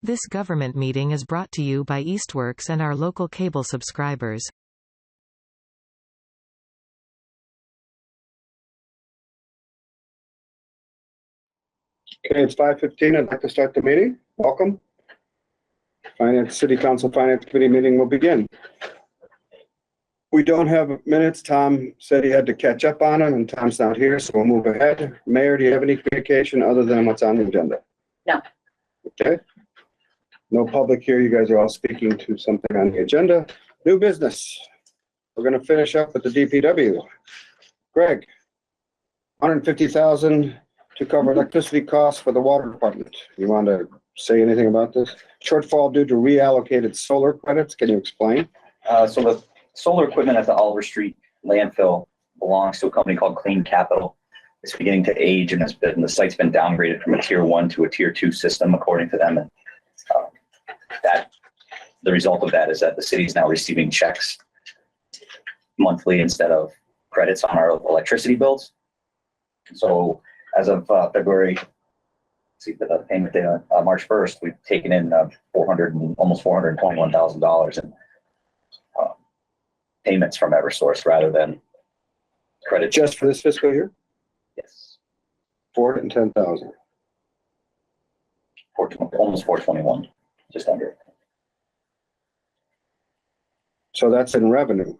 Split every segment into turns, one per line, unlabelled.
This government meeting is brought to you by Eastworks and our local cable subscribers.
Okay, it's 5:15. I'd like to start the meeting. Welcome. City Council Finance Committee meeting will begin. We don't have minutes. Tom said he had to catch up on them, and Tom's not here, so we'll move ahead. Mayor, do you have any communication other than what's on the agenda?
No.
Okay. No public here. You guys are all speaking to something on the agenda. New business. We're going to finish up with the DPW. Greg, $150,000 to cover electricity costs for the water department. You want to say anything about this? Shortfall due to reallocated solar credits. Can you explain?
So the solar equipment at the Oliver Street landfill belongs to a company called Clean Capital. It's beginning to age, and the site's been downgraded from a tier 1 to a tier 2 system, according to them. And the result of that is that the city is now receiving checks monthly instead of credits on our electricity bills. So as of February, the payment day on March 1st, we've taken in almost $421,000 in payments from Eversource rather than credit.
Just for this fiscal year?
Yes.
$410,000.
Almost 421, just under.
So that's in revenue.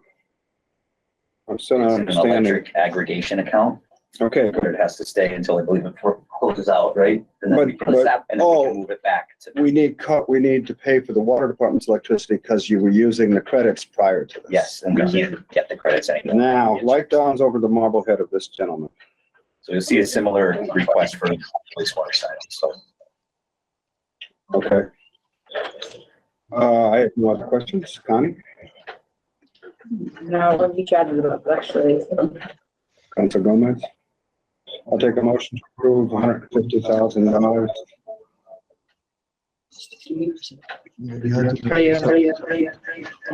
I'm still not understanding.
An electric aggregation account.
Okay.
Where it has to stay until I believe it closes out, right? And then we can move it back.
We need to pay for the water department's electricity because you were using the credits prior to this.
Yes, and we can't get the credits anymore.
Now, light dawns over the marble head of this gentleman.
So you'll see a similar request for wastewater side. So.
Okay. I have no other questions. Connie?
No, what you chatted about actually.
Council Gomez? I'll take a motion to approve $150,000.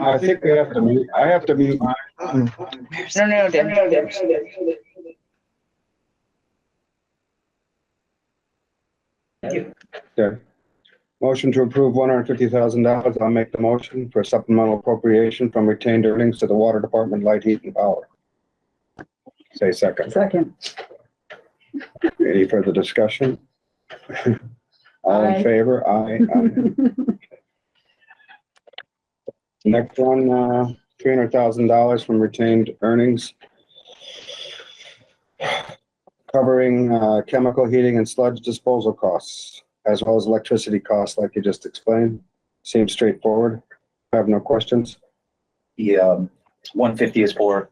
I think we have to mute. I have to mute.
No,
Okay. Motion to approve $150,000. I'll make the motion for supplemental appropriation from retained earnings to the water department, light, heat, and power. Say second.
Second.
Any further discussion? All in favor? Aye. Next one, $300,000 from retained earnings, covering chemical heating and sludge disposal costs, as well as electricity costs, like you just explained. Seems straightforward. I have no questions.
The 150 is for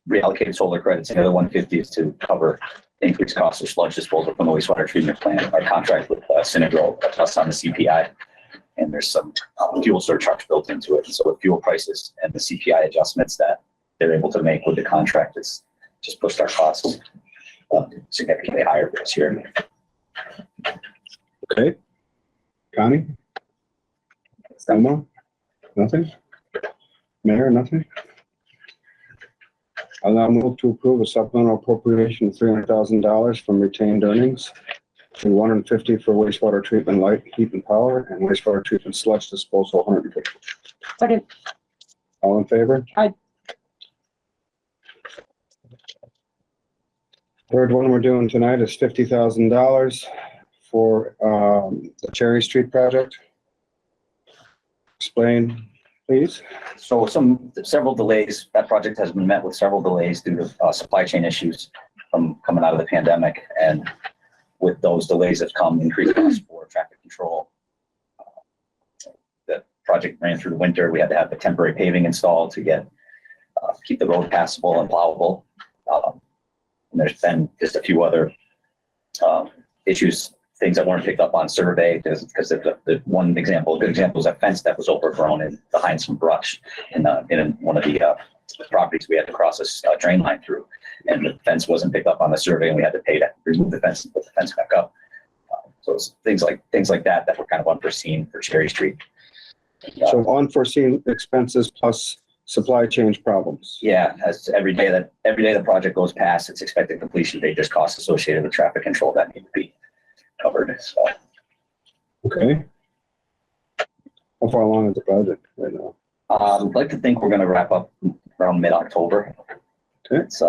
reallocated solar credits. The other 150 is to cover increased costs of sludge disposal from the wastewater treatment plant. Our contract with Synagro us on the CPI, and there's some fuel surcharge built into it. And so with fuel prices and the CPI adjustments that they're able to make with the contract, it's just pushed our costs significantly higher this year.
Okay. Connie? Elmo? Nothing? Mayor, nothing? I'll now move to approve a supplemental appropriation of $300,000 from retained earnings to $150 for wastewater treatment, light, heat, and power, and wastewater treatment sludge disposal $150.
Second.
All in favor?
Aye.
Third one we're doing tonight is $50,000 for the Cherry Street project. Explain, please.
So several delays. That project has been met with several delays due to supply chain issues from coming out of the pandemic, and with those delays have come increased costs for traffic control. The project ran through the winter. We had to have the temporary paving installed to keep the road passable and plowable. And there's been just a few other issues, things that weren't picked up on survey, because the good example is a fence that was overgrown and behind some brush in one of the properties we had to cross a drain line through, and the fence wasn't picked up on the survey, and we had to pay to remove the fence and put the fence back up. So it's things like that were kind of unforeseen for Cherry Street.
So unforeseen expenses plus supply chain problems.
Yeah, as every day the project goes past its expected completion date, there's costs associated with traffic control that need to be covered. So.
Okay. far along is the project right now?
I'd like to think we're gonna wrap up around mid-October.
Okay.
It's,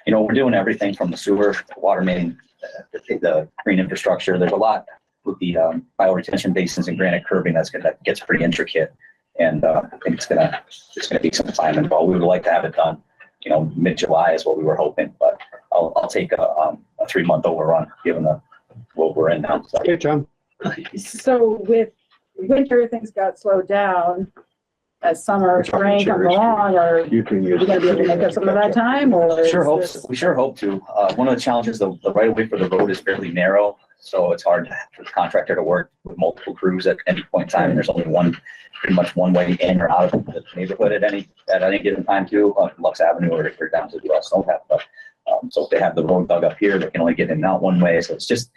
we're doing everything from the sewer, water main, the green infrastructure. There's a lot with the bioretention basins and granite curbing that gets pretty intricate. And I think it's gonna be some time involved. We would like to have it done, mid-July is what we were hoping, but I'll take a 3-month overrun given what we're in now. So,
Okay, John.
So with winter, things got slowed down. As summer, spring comes along, or
You can use.
you gonna be able to make up some of that time, or?
we sure hope
is
to. One of the challenges, the right of way for the road is fairly narrow, so it's hard for the contractor to work with multiple crews at any point in time. And there's only pretty much one way in or out of the neighborhood at any given time too, on Lux Avenue or down to the Snowpath. But so if they have the road dug up here, they can only get in and out one way. So it's just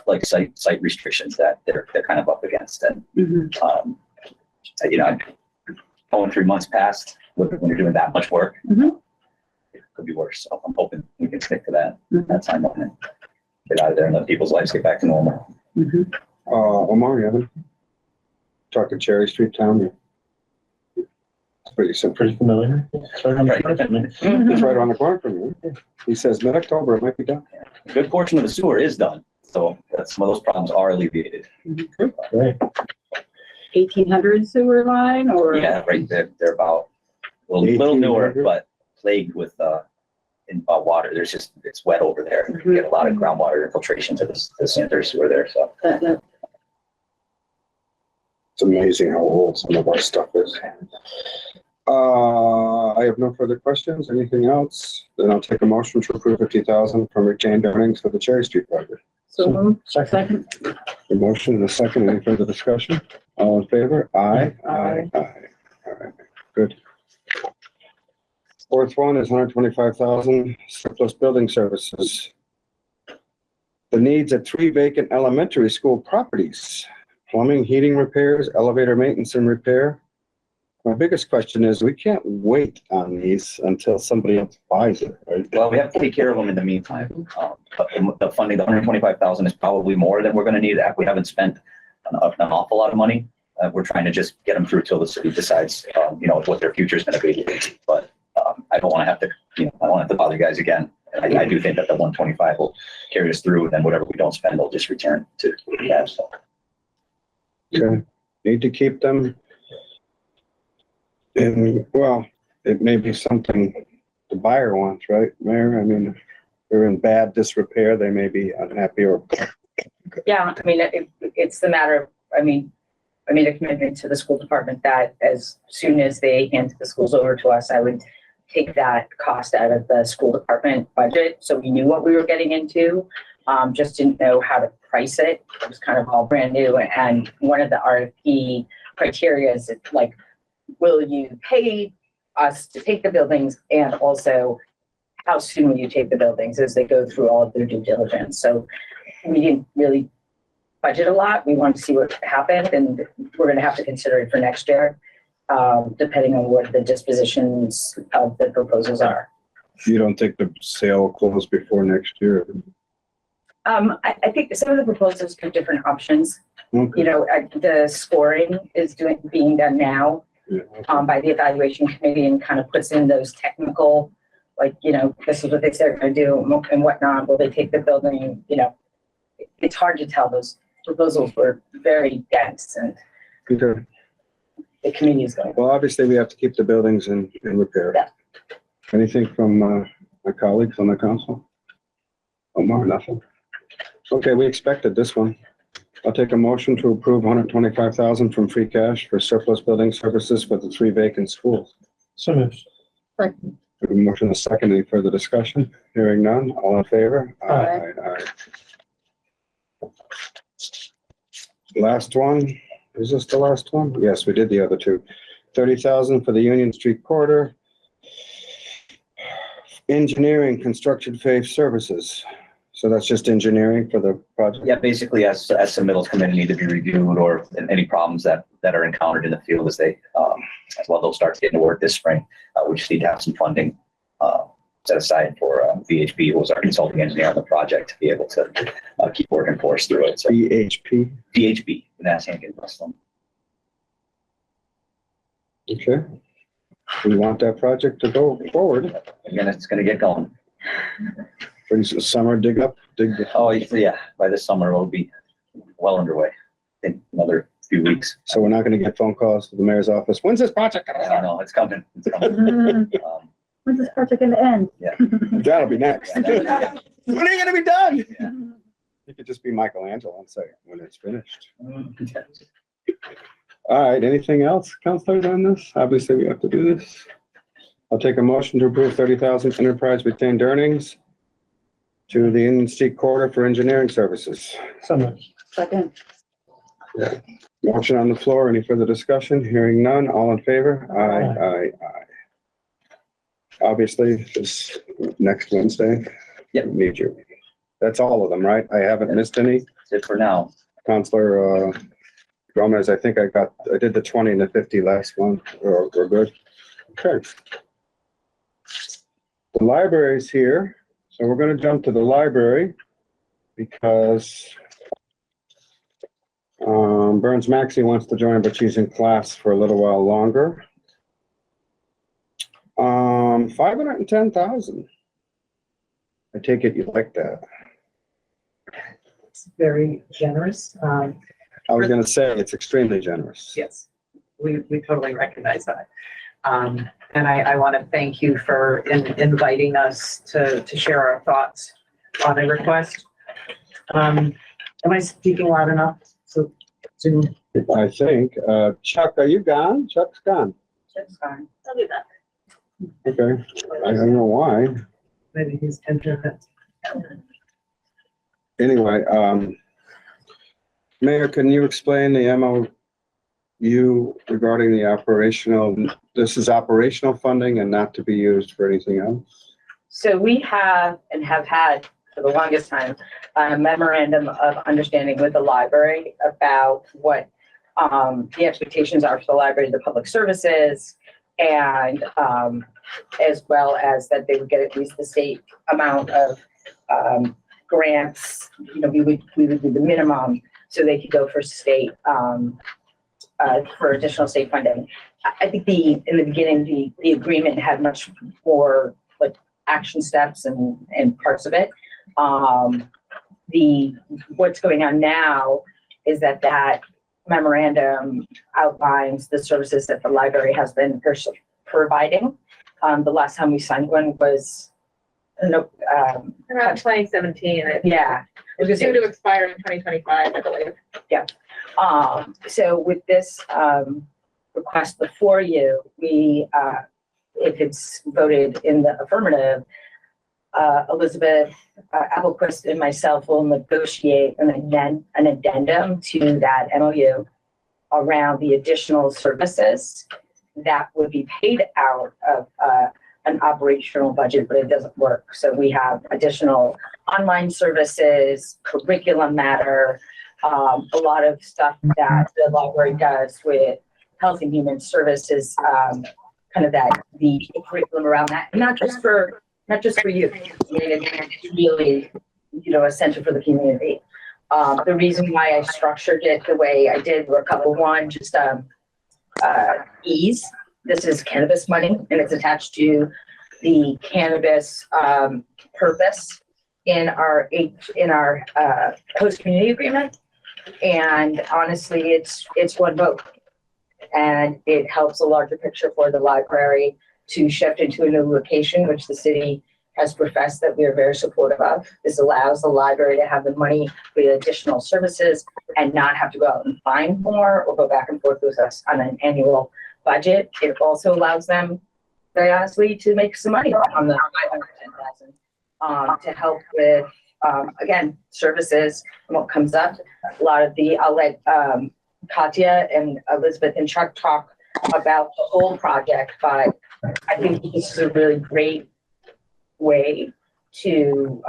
like site restrictions that they're kind of up against. And
Mhm.
Only 3 months past when you're doing that much work,
Mhm.
it could be worse. So I'm hoping we can stick to that
Mhm.
timeline and get out of there and let people's lives get back to normal.
Mhm.
Omar, you haven't talked to Cherry Street Town? It's pretty simple.
Pretty familiar. It's right on the front of me.
It's right around the corner from you. He says mid-October, it might be done.
A good portion of the sewer is done, so some of those problems are alleviated.
Great.
1800 sewer line, or?
Yeah, right there. They're about a little newer,
1800?
but plagued with water. It's wet over there. You get a lot of groundwater infiltration to the sanitary sewer there. So
It's amazing how old some of our stuff is. I have no further questions. Anything else? Then I'll take a motion to approve 50,000 from retained earnings for the Cherry Street project.
So moved.
Second.
The motion and a second. Any further discussion? All in favor? Aye.
Aye.
All right, good. Fourth one is 125,000 surplus building services. The needs at 3 vacant elementary school properties, plumbing, heating repairs, elevator maintenance and repair. My biggest question is, we can't wait on these until somebody else buys it, right?
well, we have to take care of them in the meantime. But the funding, the 125,000 is probably more than we're going to need. We haven't spent an awful lot of money. We're trying to just get them through till the city decides, what their future is going to be. But I don't want to have to, I don't have to bother you guys again. I do think that the 125 will carry us through, and then whatever we don't spend, they'll just return to that. So.
Okay, need to keep them. And, well, it may be something the buyer wants, right, Mayor? I mean, if they're in bad disrepair, they may be unhappy or.
Yeah, I mean, it's the matter of, I made a commitment to the school department that as soon as they hand the schools over to us, I would take that cost out of the school department budget. So we knew what we were getting into, just didn't know how to price it. It was kind of all brand new. And one of the RFP criteria is like, will you pay us to take the buildings? And also, how soon will you take the buildings as they go through all of their due diligence? So we didn't really budget a lot. We wanted to see what happened, and we're going to have to consider it for next year, depending on what the dispositions of the proposals are.
You don't think the sale will close before next year?
I think some of the proposals have different options.
Okay.
The scoring is being done now
Yeah.
by the evaluation committee, and kind of puts in those technical, this is what they said they're going to do and whatnot. Will they take the building? It's hard to tell. Those proposals were very dense, and
Okay.
the committee is going.
Well, obviously, we have to keep the buildings in repair.
Yeah.
Anything from my colleagues on the council? Omar, nothing. Okay, we expected this one. I'll take a motion to approve 125,000 from free cash for surplus building services for the 3 vacant schools.
So moved.
We have a motion, a second. Any further discussion? Hearing none. All in favor?
Aye.
Aye. Last one. Is this the last one? Yes, we did the other two. 30,000 for the Union Street corridor. Engineering, construction phase services. So that's just engineering for the project?
Yeah, basically as submittals come in and need to be reviewed, or any problems that are encountered in the field as they'll start getting to work this spring. We just need to have some funding set aside for VHB, who was our consulting engineer on the project, to be able to keep working for us through it. So
BHP?
VHB, Nassau Hankin Westland.
Okay. We want that project to go forward.
Again, it's gonna get going.
For this summer, dig.
Oh, yeah, by this summer, we'll be well underway. I think another few weeks.
So we're not gonna get phone calls to the mayor's office. When's this project gonna
I know, it's coming. It's coming.
When's this project gonna end?
start? That'll be next.
Yeah, that'll
When are you gonna be done?
Yeah.
You could just be Michelangelo and say, when it's finished. All right, anything else, counselors, on this? Obviously, we have to do this. I'll take a motion to approve 30,000 enterprise retained earnings to the Indian Street Corridor for engineering services.
So moved.
Second.
Motion on the floor. Any further discussion? Hearing none. All in favor? Aye. Obviously, this next Wednesday.
Yep.
Need you. That's all of them, right? I haven't missed any.
That's it for now.
Counselor, Gomez, I think I did the 20 and the 50 last month. We're good. Okay. The library's here, so we're gonna jump to the library because Burns Maxey wants to join, but she's in class for a little while longer. 510,000. I take it you like that.
It's very generous.
I was gonna say, it's extremely generous.
Yes, we totally recognize that. And I want to thank you for inviting us to share our thoughts on a request. Am I speaking loud enough? So,
I think, Chuck, are you gone? Chuck's gone.
That's fine. I'll do that.
Okay, I don't know why.
maybe he's internet.
Anyway, Mayor, can you explain the MOU regarding the operational, this is operational funding and not to be used for anything else?
So we have and have had for the longest time, a memorandum of understanding with the library about what the expectations are for the library, the public services, and as well as that they would get at least the state amount of grants. You know, we would do the minimum so they could go for state for additional state funding. I think in the beginning the agreement had much more like action steps and parts of it. What's going on now is that memorandum outlines the services that the library has been providing. The last time we signed one was
Around 2017.
yeah.
It was due to expire in 2025, I believe.
So with this request before you, we, if it's voted in the affirmative, Elizabeth Applequist and myself will negotiate an addendum to that MOU around the additional services that would be paid out of an operational budget, but it doesn't work. So we have additional online services, curriculum matter, a lot of stuff that the library does with health and human services, kind of the curriculum around that, and not just for you. I mean, it's really, a center for the community. The reason why I structured it the way I did were a couple. One, just ease. This is cannabis money, and it's attached to the cannabis purpose in our host community agreement. And honestly, it's one vote, and it helps a larger picture for the library to shift into a new location, which the city has professed that we are very supportive of. This allows the library to have the money for the additional services and not have to go out and find more or go back and forth with us on an annual budget. It also allows them, very honestly, to make some money on the 510,000 to help with, again, services and what comes up. A lot of I'll let Katya and Elizabeth and Chuck talk about the whole project, but I think this is a really great way to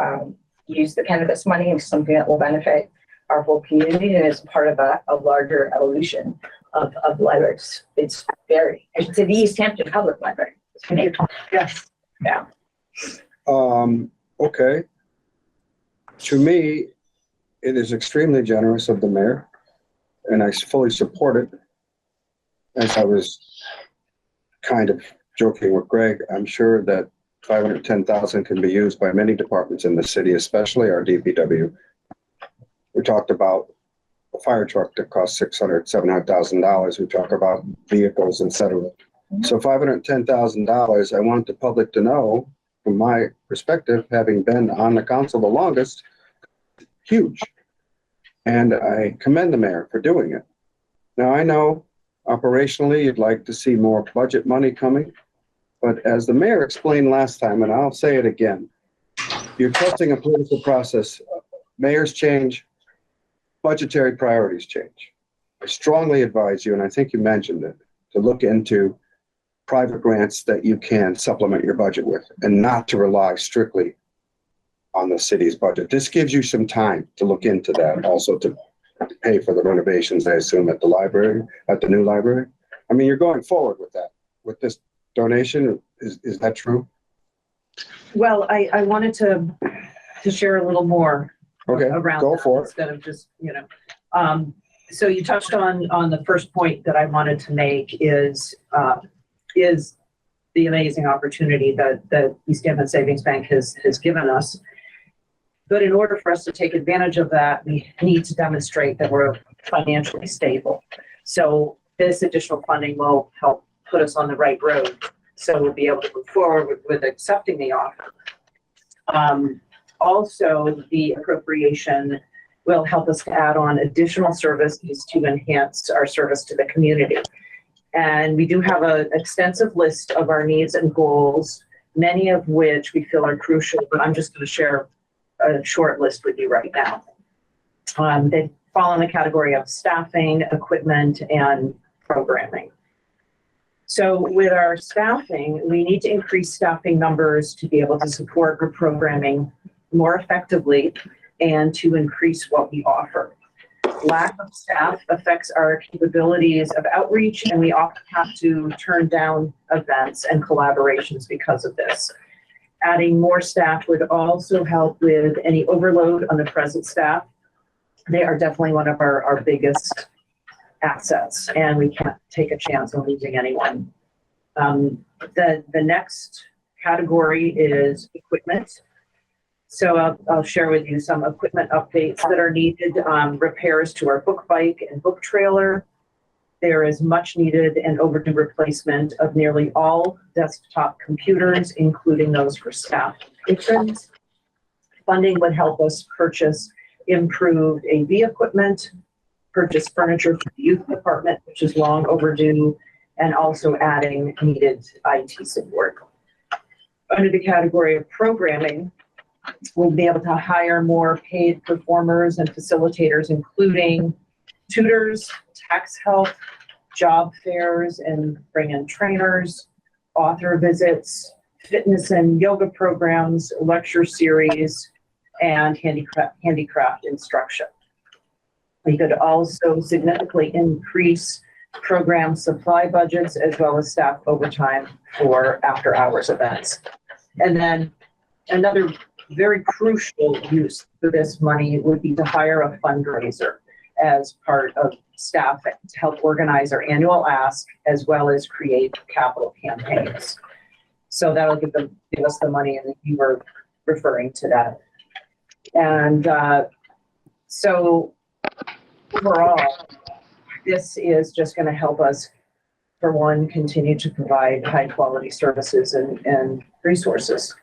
use the cannabis money and something that will benefit our whole community and is part of a larger evolution of libraries. It's I should say the Easthampton Public Library.
Yes.
Yeah.
Okay. To me, it is extremely generous of the mayor, and I fully support it. As I was kind of joking with Greg, I'm sure that 510,000 can be used by many departments in the city, especially our DPW. We talked about a fire truck that costs $700,000. We talk about vehicles, et cetera. So $510,000, I want the public to know, from my perspective, having been on the council the longest, huge. And I commend the mayor for doing it. Now, I know operationally you'd like to see more budget money coming, but as the mayor explained last time, and I'll say it again, you're trusting a political process. Mayors change, budgetary priorities change. I strongly advise you, and I think you mentioned it, to look into private grants that you can supplement your budget with and not to rely strictly on the city's budget. This gives you some time to look into that, also to pay for the renovations, I assume, at the library, at the new library. I mean, you're going forward with that, with this donation. Is that true?
Well, I wanted to share a little more
Okay,
around
go
that
for it.
instead of just, so you touched on the first point that I wanted to make is the amazing opportunity that Easthampton Savings Bank has given us. But in order for us to take advantage of that, we need to demonstrate that we're financially stable. So this additional funding will help put us on the right road. So we'll be able to move forward with accepting the offer. Also, the appropriation will help us to add on additional services to enhance our service to the community. And we do have an extensive list of our needs and goals, many of which we feel are crucial, but I'm just going to share a short list with you right now. They fall in the category of staffing, equipment, and programming. So with our staffing, we need to increase staffing numbers to be able to support our programming more effectively and to increase what we offer. Lack of staff affects our capabilities of outreach, and we often have to turn down events and collaborations because of this. Adding more staff would also help with any overload on the present staff. They are definitely one of our biggest assets, and we can't take a chance on losing anyone. The next category is equipment. So I'll share with you some equipment updates that are needed, repairs to our book bike and book trailer. There is much needed and overdue replacement of nearly all desktop computers, including those for staff patrons. Funding would help us purchase improved AV equipment, purchase furniture for the youth department, which is long overdue, and also adding needed IT support. Under the category of programming, we'll be able to hire more paid performers and facilitators, including tutors, tax help, job fairs, and bring in trainers, author visits, fitness and yoga programs, lecture series, and handicraft instruction. We could also significantly increase program supply budgets as well as staff overtime for after hours events. And then another very crucial use for this money would be to hire a fundraiser as part of staff to help organize our annual ask as well as create capital campaigns. So that'll give us the money, and you were referring to that. And so overall, this is just going to help us, for one, continue to provide high quality services and resources,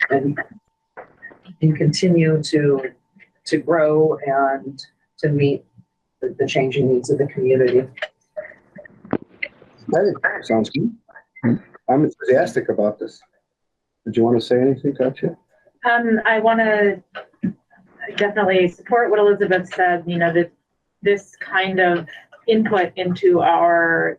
and continue to grow and to meet the changing needs of the community.
Hey, sounds good. I'm enthusiastic about this. Did you want to say anything, Katya?
I want to definitely support what Elizabeth said, that this kind of input into our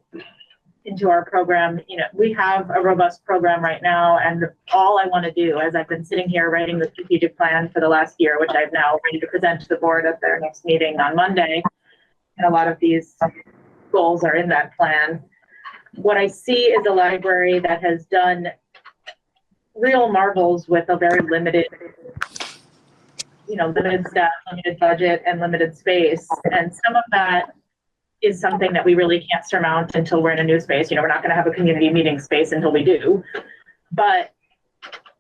program. We have a robust program right now, and all I want to do, as I've been sitting here writing the strategic plan for the last year, which I've now ready to present to the board at their next meeting on Monday, and a lot of these goals are in that plan. What I see is a library that has done real marvels with a very limited staff, limited budget, and limited space. And some of that is something that we really can't surmount until we're in a new space. We're not going to have a community meeting space until we do. But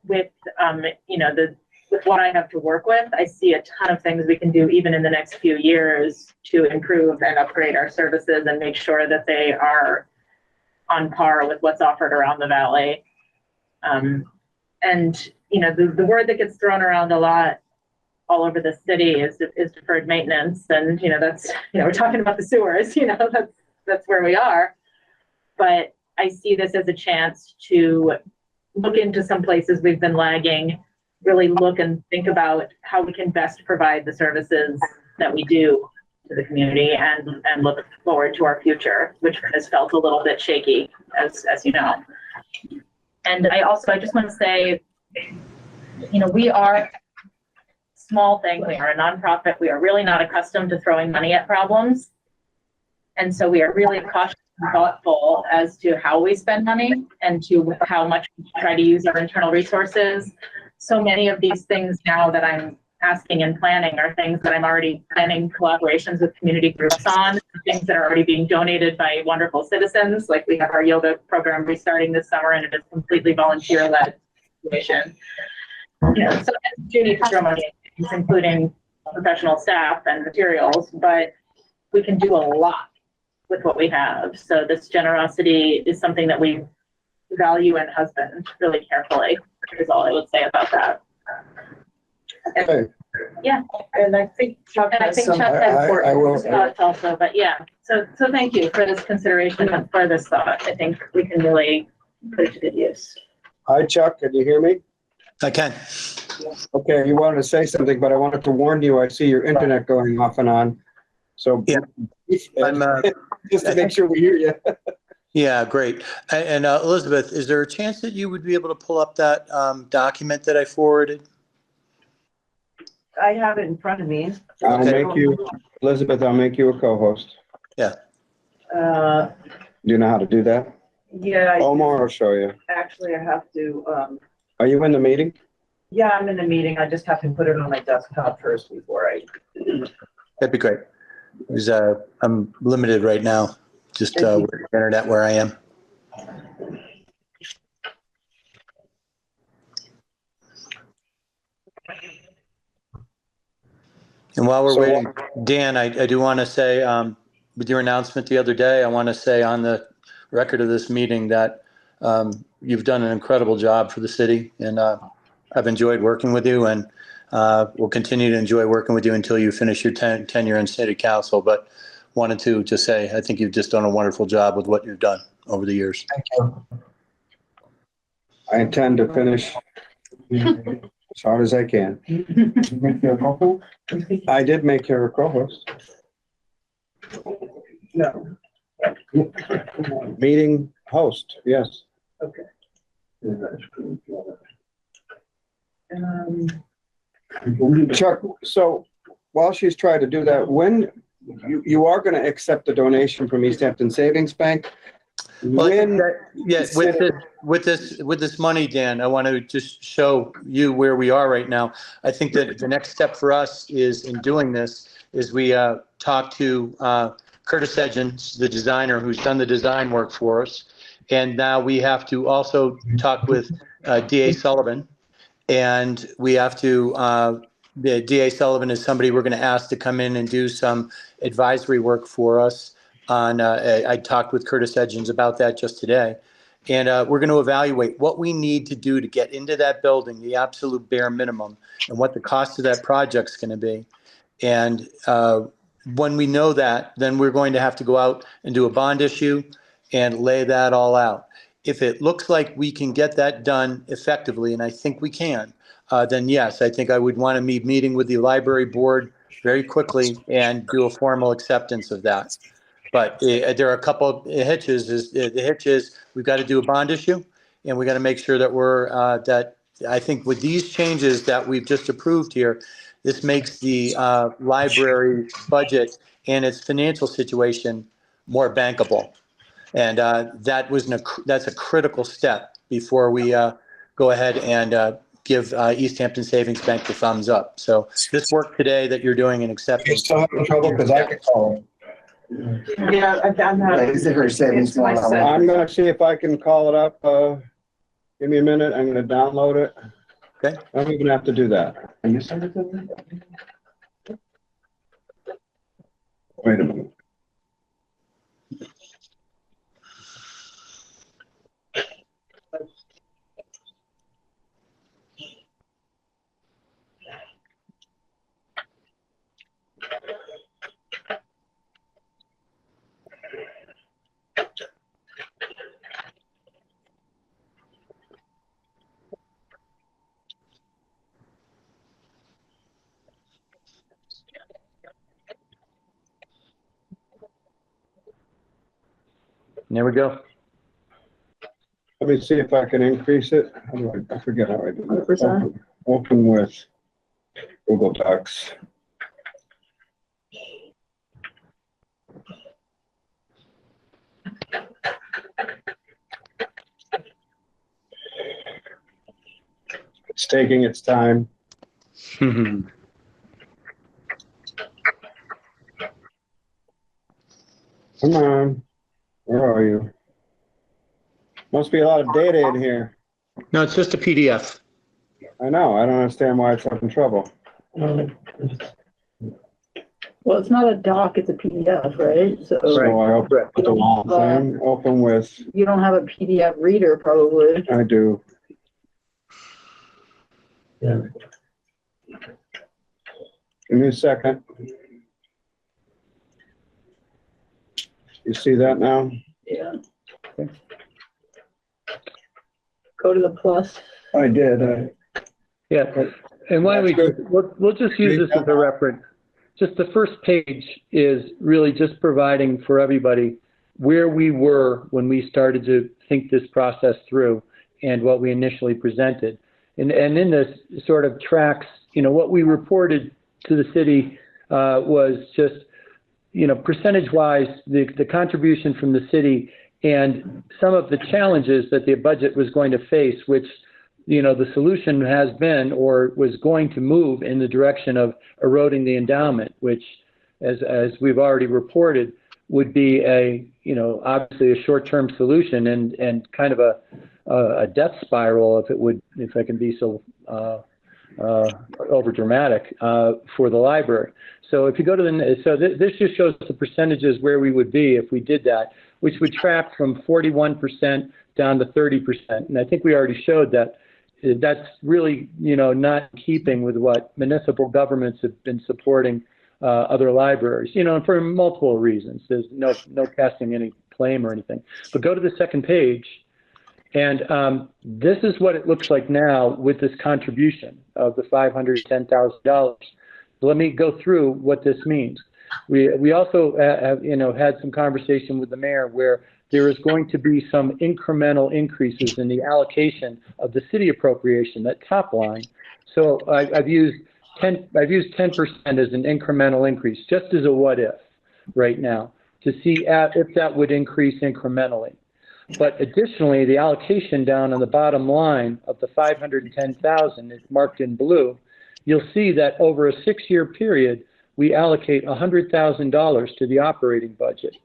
with, with what I have to work with, I see a ton of things we can do even in the next few years to improve and upgrade our services and make sure that they are on par with what's offered around the valley. The word that gets thrown around a lot all over the city is deferred maintenance. And, that's, we're talking about the sewers, that's where we are. But I see this as a chance to look into some places we've been lagging, really look and think about how we can best provide the services that we do to the community and look forward to our future, which has felt a little bit shaky, as you know. And I just want to say, we are small thing. We are a nonprofit. We are really not accustomed to throwing money at problems. And so we are really cautious and thoughtful as to how we spend money and to how much we try to use our internal resources. So many of these things now that I'm asking and planning are things that I'm already planning collaborations with community groups on, things that are already being donated by wonderful citizens. Like we have our yoga program restarting this summer, and it is completely volunteer-led situation. So you need to throw money, including professional staff and materials, but we can do a lot with what we have. So this generosity is something that we value and husband really carefully, is all I would say about that.
Okay.
Yeah.
And I think Chuck has some.
has important
I will.
thoughts also, but yeah. So thank you for this consideration and for this thought. I think we can really put it to good use.
Hi, Chuck, can you hear me?
I can.
Okay, you wanted to say something, but I wanted to warn you, I see your internet going off and on. So
Yeah. I'm,
just to make sure we hear you.
Yeah, great. And Elizabeth, is there a chance that you would be able to pull up that document that I forwarded?
I have it in front of me.
I'll make you, Elizabeth, I'll make you a co-host.
Yeah.
Do you know how to do that?
Yeah,
Omar will show you.
actually, I have to,
Are you in the meeting?
yeah, I'm in the meeting. I just have to put it on my desktop first before I.
That'd be great. Because I'm limited right now, just with the internet where I am. And while we're waiting, Dan, I do want to say, with your announcement the other day, I want to say on the record of this meeting that you've done an incredible job for the city, and I've enjoyed working with you, and we'll continue to enjoy working with you until you finish your tenure in city council. But wanted to just say, I think you've just done a wonderful job with what you've done over the years.
Thank you.
I intend to finish as hard as I can. I did make her a co-host.
No.
Meeting host, yes.
Okay.
Chuck, so while she's trying to do that, when you are going to accept a donation from Easthampton Savings Bank?
Well,
When?
yes, with this money, Dan, I want to just show you where we are right now. I think that the next step for us is in doing this is we talk to Curtis Edgens, the designer who's done the design work for us. And now we have to also talk with DA Sullivan, and we have to, the DA Sullivan is somebody we're going to ask to come in and do some advisory work for us on, I talked with Curtis Edgens about that just today. And we're going to evaluate what we need to do to get into that building, the absolute bare minimum, and what the cost of that project's going to be. And when we know that, then we're going to have to go out and do a bond issue and lay that all out. If it looks like we can get that done effectively, and I think we can, then yes, I think I would want to be meeting with the library board very quickly and do a formal acceptance of that. But there are a couple of hitches. The hitch is we've got to do a bond issue, and we got to make sure that we're that I think with these changes that we've just approved here, this makes the library budget and its financial situation more bankable. And that's a critical step before we go ahead and give Easthampton Savings Bank the thumbs up. So this work today that you're doing and accepting.
You're still having trouble because I can call him.
Yeah, I'm not.
Is there savings
It's my
going on?
son.
I'm gonna see if I can call it up. Give me a minute. I'm gonna download it.
Okay.
I'm even have to do that.
Can you send it to me?
Wait a minute.
There we go.
Let me see if I can increase it. How do I forget how I do that.
100%.
Open with Google Docs. It's taking its time.
Mhm.
Come on. Where are you? Must be a lot of data in here.
No, it's just a PDF.
I know. I don't understand why it's having trouble.
Well, it's not a doc, it's a PDF, right? So
So I open the wrong thing. Open with,
you don't have a PDF reader probably.
I do.
Yeah.
Give me a second. You see that now?
Yeah. Go to the plus.
I did.
Yeah, and why don't we,
That's good.
we'll just use this as a reference. Just the first page is really just providing for everybody where we were when we started to think this process through and what we initially presented. And in this sort of tracks, what we reported to the city was just, percentage-wise, the contribution from the city and some of the challenges that the budget was going to face, which, the solution has been or was going to move in the direction of eroding the endowment, which, as we've already reported, would be obviously a short-term solution and kind of a death spiral, if I can be so over dramatic for the library. So if you go to this just shows the percentages where we would be if we did that, which would track from 41% down to 30%. And I think we already showed that that's really, not in keeping with what municipal governments have been supporting other libraries, for multiple reasons. There's no casting any blame or anything. But go to the second page, and this is what it looks like now with this contribution of the $510,000. Let me go through what this means. We also have, had some conversation with the mayor where there is going to be some incremental increases in the allocation of the city appropriation, that top line. So I've used 10% as an incremental increase, just as a what if right now, to see if that would increase incrementally. But additionally, the allocation down on the bottom line of the 510,000 is marked in blue. You'll see that over a 6-year period, we allocate $100,000 to the operating budget,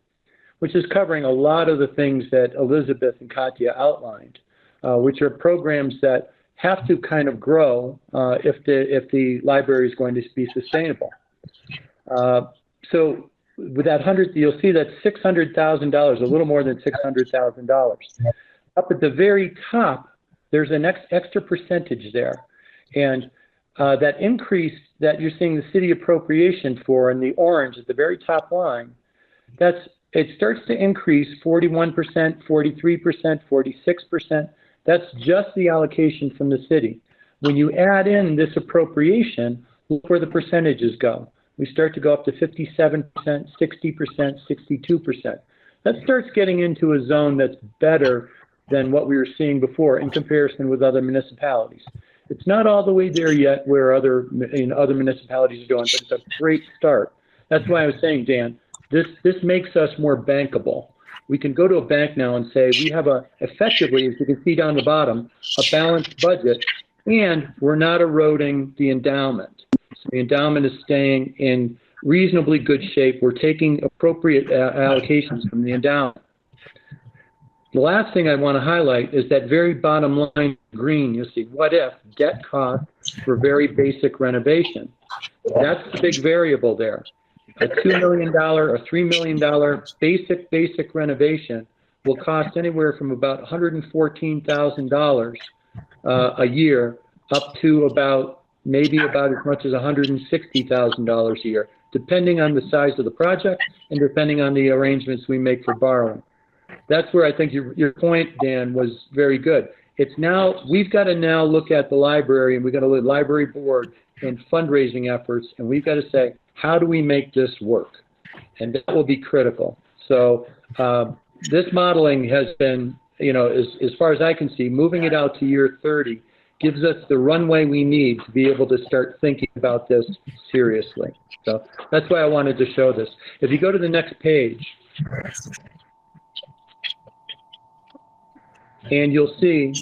which is covering a lot of the things that Elizabeth and Katya outlined, which are programs that have to kind of grow if the library is going to be sustainable. So with that you'll see that $600,000, a little more than $600,000. Up at the very top, there's an extra percentage there. And that increase that you're seeing the city appropriation for in the orange at the very top line, it starts to increase 41%, 43%, 46%. That's just the allocation from the city. When you add in this appropriation, look where the percentages go. We start to go up to 57%, 60%, 62%. That starts getting into a zone that's better than what we were seeing before in comparison with other municipalities. It's not all the way there yet where other municipalities are doing, but it's a great start. That's why I was saying, Dan, this makes us more bankable. We can go to a bank now and say we have effectively, as you can see down the bottom, a balanced budget, and we're not eroding the endowment. So the endowment is staying in reasonably good shape. We're taking appropriate allocations from the endowment. The last thing I want to highlight is that very bottom line green. You'll see what if debt cost for very basic renovation. That's the big variable there. A $2 million or $3 million basic renovation will cost anywhere from about $114,000 a year up to maybe about as much as $160,000 a year, depending on the size of the project and depending on the arrangements we make for borrowing. That's where I think your point, Dan, was very good. It's now, we've got to now look at the library, and we've got to look at library board and fundraising efforts, and we've got to say, how do we make this work? And that will be critical. So this modeling has been, as far as I can see, moving it out to year 30 gives us the runway we need to be able to start thinking about this seriously. So that's why I wanted to show this. If you go to the next page, and you'll see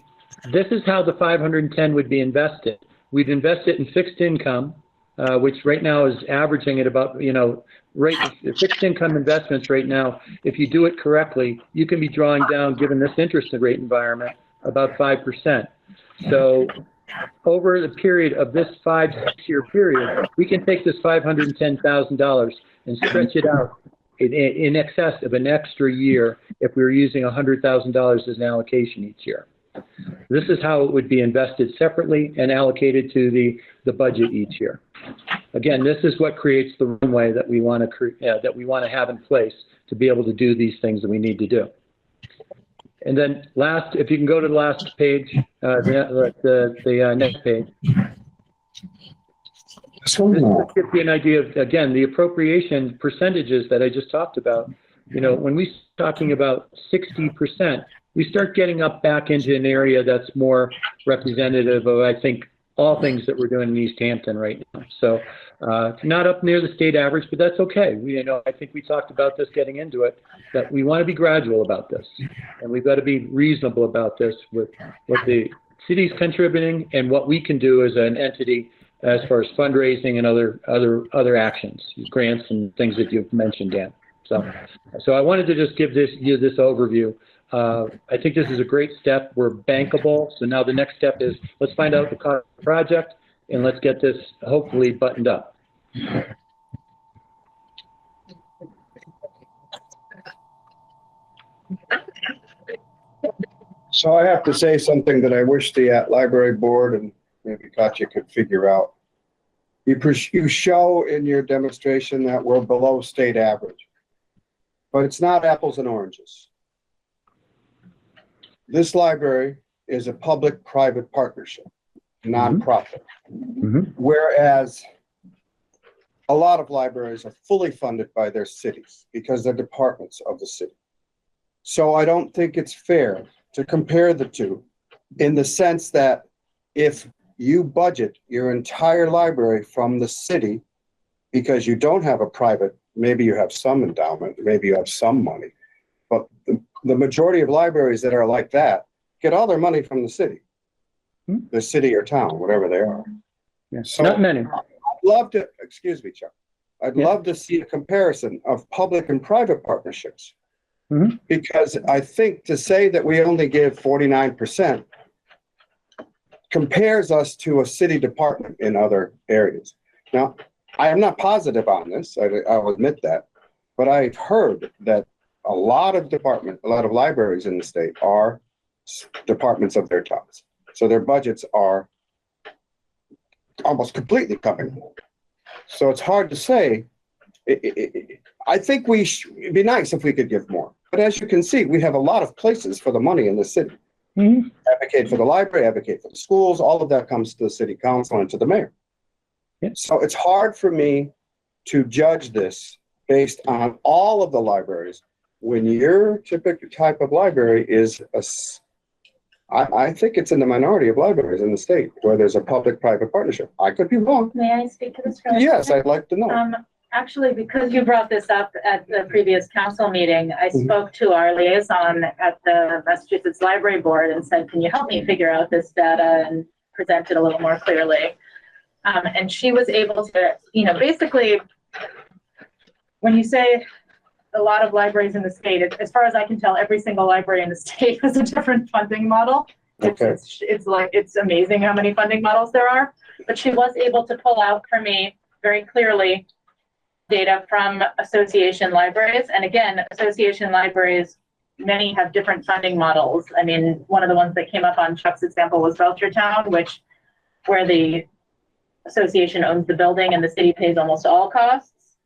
this is how the 510 would be invested. We'd invest it in fixed income, which right now is averaging at about, fixed income investments right now, if you do it correctly, you can be drawing down, given this interest rate environment, about 5%. So over the period of this 5-6-year period, we can take this $510,000 and stretch it out in excess of an extra year if we were using $100,000 as an allocation each year. This is how it would be invested separately and allocated to the budget each year. Again, this is what creates the runway that we want to have in place to be able to do these things that we need to do. And then last, if you can go to the last page, the next page. This gives you an idea of, again, the appropriation percentages that I just talked about. When we start talking about 60%, we start getting up back into an area that's more representative of, I think, all things that we're doing in Easthampton right now. So it's not up near the state average, but that's okay. I think we talked about this getting into it, that we want to be gradual about this. And we've got to be reasonable about this with what the city's contributing and what we can do as an entity as far as fundraising and other actions, grants and things that you've mentioned, Dan. So I wanted to just give you this overview. I think this is a great step. We're bankable. So now the next step is let's find out the cost of the project and let's get this hopefully buttoned up.
So I have to say something that I wish the library board and maybe Katya could figure out. You show in your demonstration that we're below state average, but it's not apples and oranges. This library is a public-private partnership, nonprofit, whereas a lot of libraries are fully funded by their cities because they're departments of the city. So I don't think it's fair to compare the two in the sense that if you budget your entire library from the city because you don't have a private, maybe you have some endowment, maybe you have some money, but the majority of libraries that are like that get all their money from the city, the city or town, whatever they are.
Yeah,
so
not many.
I'd love to, excuse me, Chuck. I'd love to see a comparison of public and private partnerships. Because I think to say that we only give 49% compares us to a city department in other areas. Now, I am not positive on this, I'll admit that, but I've heard that a lot of libraries in the state are departments of their towns. So their budgets are almost completely covered. So it's hard to say. I think it'd be nice if we could give more. But as you can see, we have a lot of places for the money in the city. Advocate for the library, advocate for the schools, all of that comes to the city council and to the mayor. So it's hard for me to judge this based on all of the libraries when your typical type of library is I think it's in the minority of libraries in the state where there's a public-private partnership. I could be wrong.
May I speak to this?
Yes, I'd like to know.
Actually, because you brought this up at the previous council meeting, I spoke to our liaison at the Massachusetts Library Board and said, can you help me figure out this data and present it a little more clearly? And she was able to, basically when you say a lot of libraries in the state, as far as I can tell, every single library in the state has a different funding model.
Okay.
It's amazing how many funding models there are. But she was able to pull out for me very clearly data from association libraries. And again, association libraries, many have different funding models. I mean, one of the ones that came up on Chuck's example was Belchertown, where the association owns the building and the city pays almost all costs.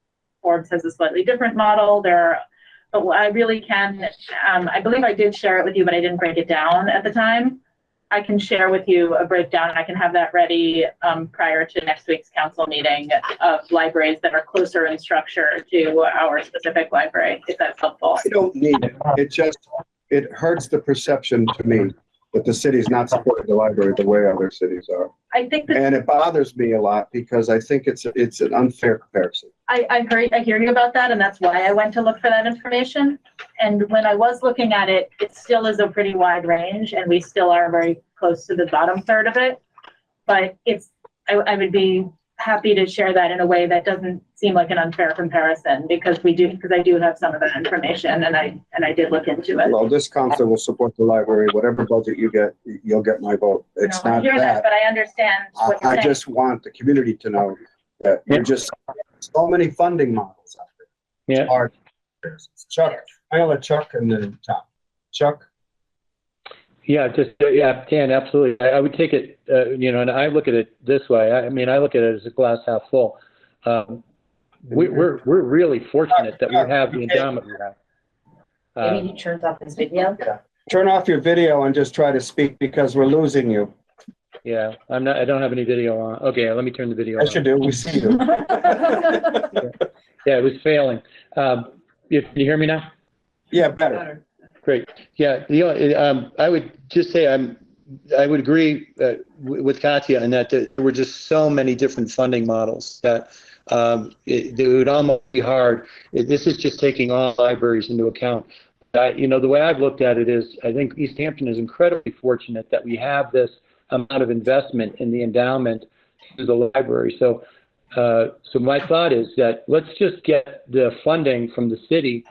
Forbes has a slightly different model. But I really can, I believe I did share it with you, but I didn't break it down at the time. I can share with you a breakdown, and I can have that ready prior to next week's council meeting of libraries that are closer in structure to our specific library, if that's helpful.
I don't need it. It hurts the perception to me that the city's not supporting the library the way other cities are.
I think that
And it bothers me a lot because I think it's an unfair comparison.
I hear you about that, and that's why I went to look for that information. And when I was looking at it, it still is a pretty wide range, and we still are very close to the bottom third of it. But I would be happy to share that in a way that doesn't seem like an unfair comparison, because I do have some of that information, and I did look into it.
Well, this council will support the library. Whatever budget you get, you'll get my vote. It's
No, I
not
hear that,
that.
but I understand what you're
I
saying.
just want the community to know that you're just so many funding models out there.
Yeah.
It's hard. Chuck, I'm gonna let Chuck and then Tom. Chuck?
Yeah, Dan, absolutely. I would take it, and I look at it this way. I mean, I look at it as a glass half full. We're really fortunate that we have the endowment we have.
Maybe he turns off his video.
Turn off your video and just try to speak because we're losing you.
Yeah, I don't have any video on. Okay, let me turn the video on.
Yes, you do. We see you.
Yeah, it was failing. Can you hear me now?
Yeah, better.
Great. Yeah, I would just say I would agree with Katya in that there were just so many different funding models that it would almost be hard. This is just taking all libraries into account. The way I've looked at it is I think Easthampton is incredibly fortunate that we have this amount of investment in the endowment to the library. So my thought is that let's just get the funding from the city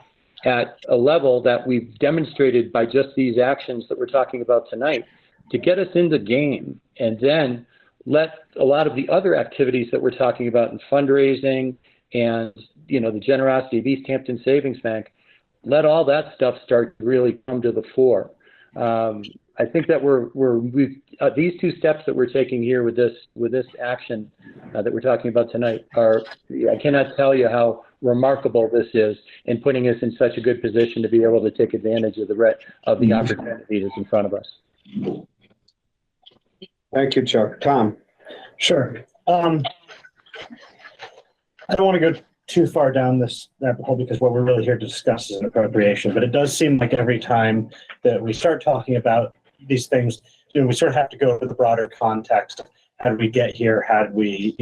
at a level that we've demonstrated by just these actions that we're talking about tonight to get us in the game, and then let a lot of the other activities that we're talking about in fundraising and the generosity of Easthampton Savings Bank, let all that stuff start to really come to the fore. I think that we've these two steps that we're taking here with this action that we're talking about tonight I cannot tell you how remarkable this is in putting us in such a good position to be able to take advantage of the opportunity that's in front of us.
Thank you, Chuck. Tom?
Sure. I don't want to go too far down this rabbit hole because what we're really here to discuss is an appropriation, but it does seem like every time that we start talking about these things, we sort of have to go to the broader context. How did we get here? How did we,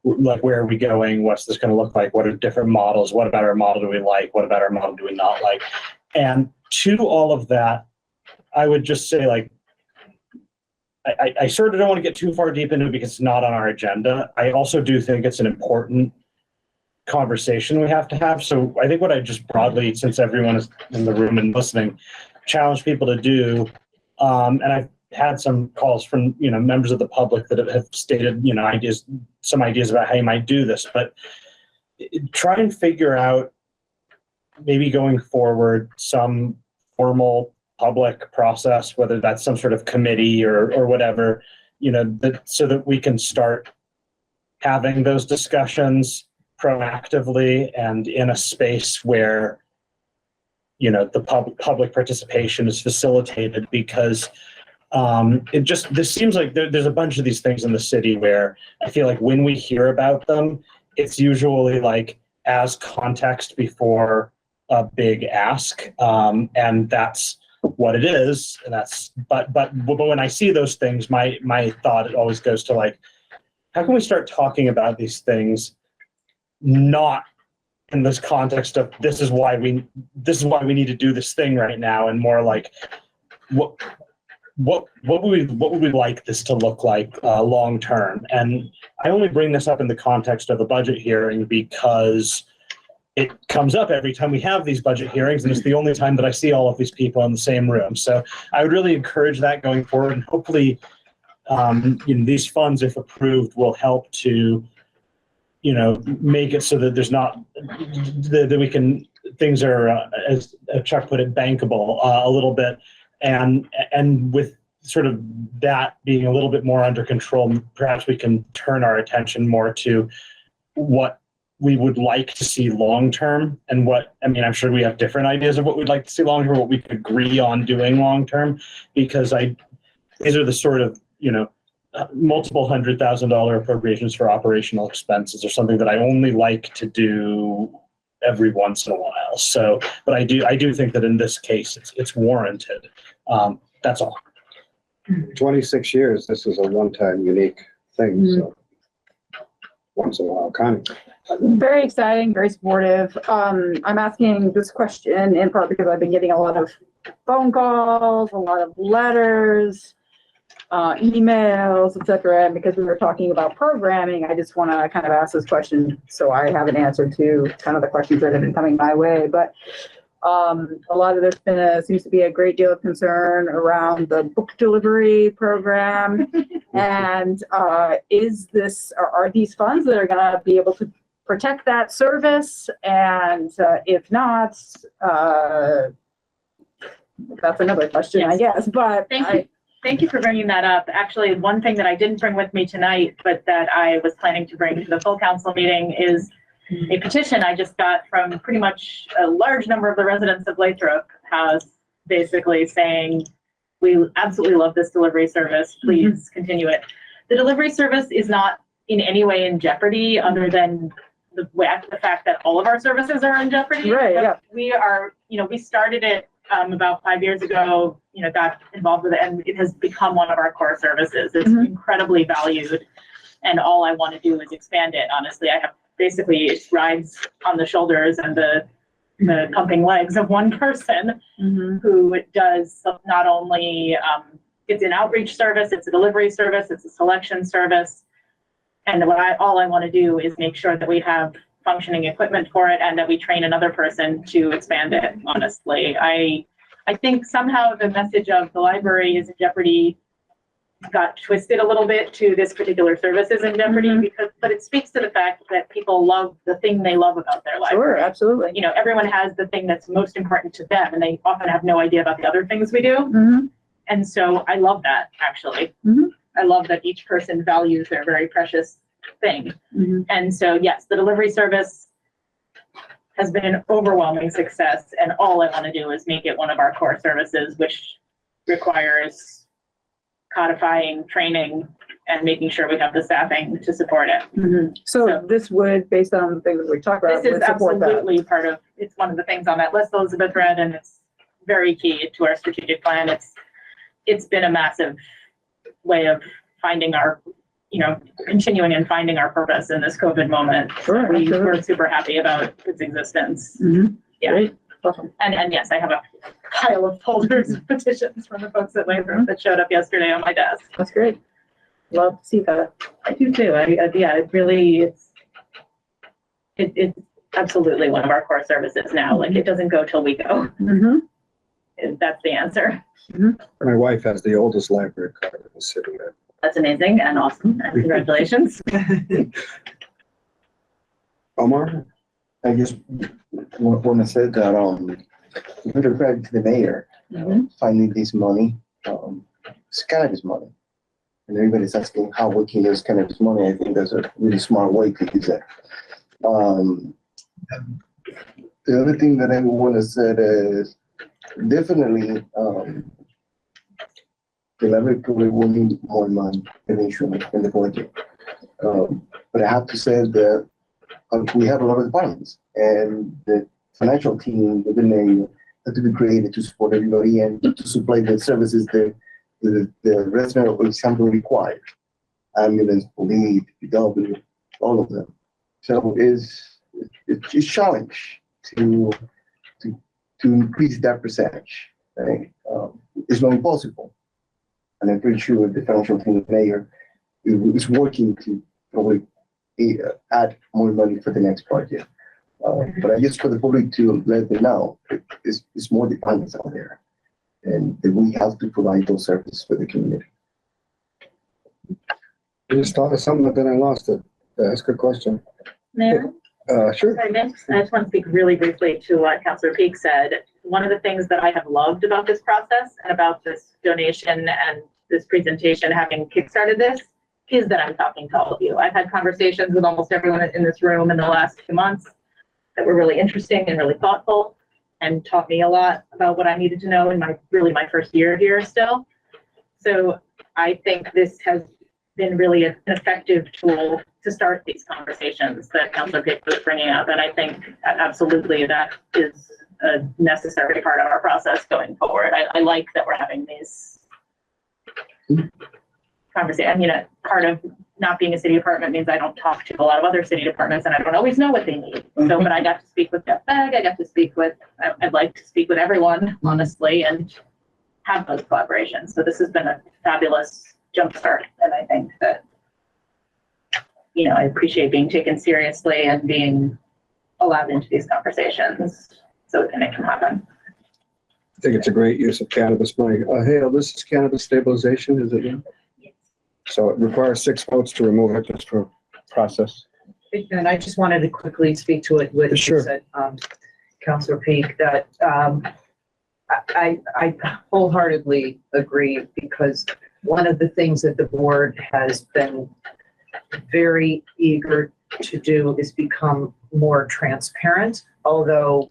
like, where are we going? What's this going to look like? What are different models? What about our model do we like? What about our model do we not like? And to all of that, I would just say, like, I sort of don't want to get too far deep into it because it's not on our agenda. I also do think it's an important conversation we have to have. So I think what I just broadly, since everyone is in the room and listening, challenge people to do, and I've had some calls from members of the public that have stated some ideas about how you might do this, but try and figure out maybe going forward some formal public process, whether that's some sort of committee or whatever, so that we can start having those discussions proactively and in a space where the public participation is facilitated, because this seems like there's a bunch of these things in the city where I feel like when we hear about them, it's usually like as context before a big ask, and that's what it is. And but when I see those things, my thought always goes to, like, how can we start talking about these things not in this context of this is why we need to do this thing right now, and more like what would we like this to look like long term? And I only bring this up in the context of the budget hearing because it comes up every time we have these budget hearings, and it's the only time that I see all of these people in the same room. So I would really encourage that going forward, and hopefully these funds, if approved, will help to, make it so that there's not, that we can, things are, as Chuck put it, bankable a little bit. And with sort of that being a little bit more under control, perhaps we can turn our attention more to what we would like to see long-term and I'm sure we have different ideas of what we'd like to see long-term, what we could agree on doing long-term, because these are the sort of, multiple $100,000 appropriations for operational expenses or something that I only like to do every once in a while. So, but I do think that in this case, it's warranted. That's all.
26 years, this is a one-time unique thing, so once in a while, Connie.
Very exciting, very supportive. I'm asking this question in part because I've been getting a lot of phone calls, a lot of letters, emails, etc. And because we were talking about programming, I just want to kind of ask this question so I have an answer to kind of the questions that have been coming my way. But a lot of there's seems to be a great deal of concern around the book delivery program. And are these funds that are going to be able to protect that service? And if not, that's another question, I guess. But
Thank you for bringing that up. Actually, one thing that I didn't bring with me tonight, but that I was planning to bring to the full council meeting is a petition I just got from pretty much a large number of the residents of Lathrop House, basically saying, we absolutely love this delivery service. Please continue it. The delivery service is not in any way in jeopardy other than the fact that all of our services are in jeopardy.
Right,
but
yeah.
We are, we started it about 5 years ago, got involved with it, and it has become one of our core services. It's incredibly valued, and all I want to do is expand it. Honestly, I have basically, it rides on the shoulders and the pumping legs of one person who does not only, it's an outreach service, it's a delivery service, it's a selection service. And all I want to do is make sure that we have functioning equipment for it and that we train another person to expand it, honestly. I think somehow the message of the library is in jeopardy got twisted a little bit to this particular service is in jeopardy but it speaks to the fact that people love the thing they love about their library.
Sure, absolutely.
Everyone has the thing that's most important to them, and they often have no idea about the other things we do. And so I love that, actually. I love that each person values their very precious thing. And so, yes, the delivery service has been an overwhelming success, and all I want to do is make it one of our core services, which requires codifying, training, and making sure we have the staffing to support it.
So this would, based on the things that we talked about,
This is
would support that.
absolutely it's one of the things on that list Elizabeth read, and it's very key to our strategic plan. It's been a massive way of finding our, continuing and finding our purpose in this COVID moment.
Sure,
We're super happy about its existence. Yeah.
Great. Awesome.
And yes, I have a pile of folders of petitions from the folks at Lathrop that showed up yesterday on my desk.
That's great. Love to see that.
I do too. It really, it's absolutely one of our core services now. Like, it doesn't go till we go. That's the answer.
My wife has the oldest library card in the city.
That's amazing and awesome. And congratulations.
Omar?
I just want to say that with regard to the mayor finding this money, it's cannabis money, and everybody's asking how we can use cannabis money. I think that's a really smart way to use it. The other thing that I want to say is definitely the library probably will need more money eventually in the budget. But I have to say that we have a lot of departments, and the financial team within the have to be created to support everybody and to supply the services the resident of Easthampton require. Ambulance, police, PW, all of them. So it's a challenge to increase that percentage. Right? It's not impossible, and I'm pretty sure the financial team mayor is working to probably add more money for the next budget. But I just for the public to let them know, it's more departments out there. And that we have to provide those services for the community.
I just thought of something, but then I lost it. Ask a question.
Mayor?
Sure.
Sorry, Vince, I just want to speak really briefly to what Councilor Peak said. One of the things that I have loved about this process and about this donation and this presentation having kickstarted this is that I'm talking to all of you. I've had conversations with almost everyone in this room in the last 2 months that were really interesting and really thoughtful and taught me a lot about what I needed to know in my first year here still. So I think this has been really an effective tool to start these conversations that Councilor Pick was bringing up. And I think absolutely that is a necessary part of our process going forward. I like that we're having these conversations. I mean, part of not being a city department means I don't talk to a lot of other city departments and I don't always know what they need. So, but I got to speak with Jeff Begg, I'd like to speak with everyone, honestly, and have those collaborations. So this has been a fabulous jumpstart. And I think that, I appreciate being taken seriously and being allowed into these conversations so that it can happen.
I think it's a great use of cannabis money. Hey, this is cannabis stabilization, is it?
Yes.
So it requires 6 votes to remove it just for process.
And I just wanted to quickly speak to it with,
Sure.
said, Councilor Peak, that I wholeheartedly agree, because one of the things that the board has been very eager to do is become more transparent, although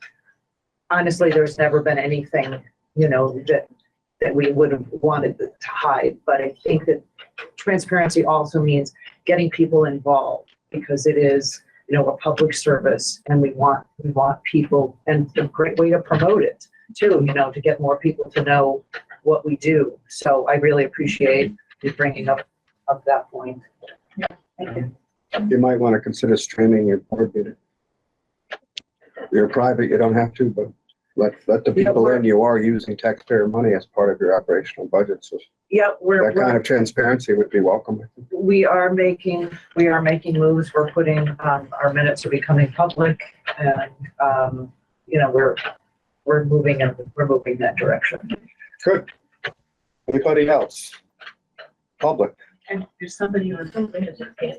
honestly, there's never been anything, that we would have wanted to hide. But I think that transparency also means getting people involved, because it is, a public service, and we want people, and a great way to promote it too, to get more people to know what we do. So I really appreciate you bringing up that point. Thank you.
You might want to consider streaming your board meeting. You're private, you don't have to, but let the people in. You are using taxpayer money as part of your operational budget. So
Yeah,
that kind of transparency would be welcome.
we are making moves. We're putting, our minutes are becoming public, and, we're moving that direction.
Good. Anybody else? Public.
And there's somebody who was.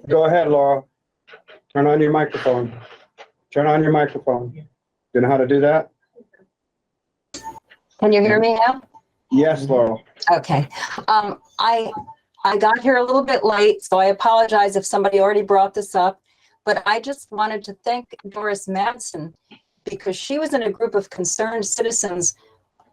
Go ahead, Laura. Turn on your microphone. Turn on your microphone. You know how to do that?
Can you hear me now?
Yes, Laurel.
Okay. I got here a little bit late, so I apologize if somebody already brought this up, but I just wanted to thank Doris Madsen, because she was in a group of concerned citizens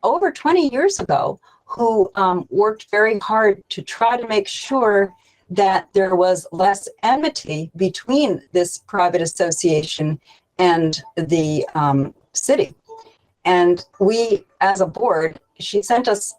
over 20 years ago who worked very hard to try to make sure that there was less enmity between this private association and the city. And we, as a board, she sent us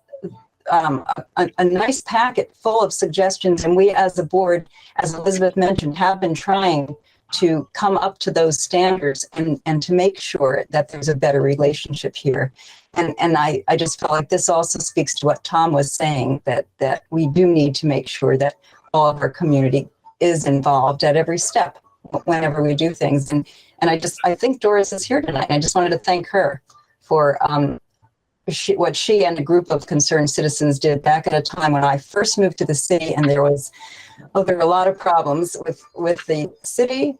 a nice packet full of suggestions, and we as a board, as Elizabeth mentioned, have been trying to come up to those standards and to make sure that there's a better relationship here. And I just felt like this also speaks to what Tom was saying, that we do need to make sure that all of our community is involved at every step whenever we do things. And I think Doris is here tonight. I just wanted to thank her for what she and a group of concerned citizens did back at a time when I first moved to the city, and there were a lot of problems with the city,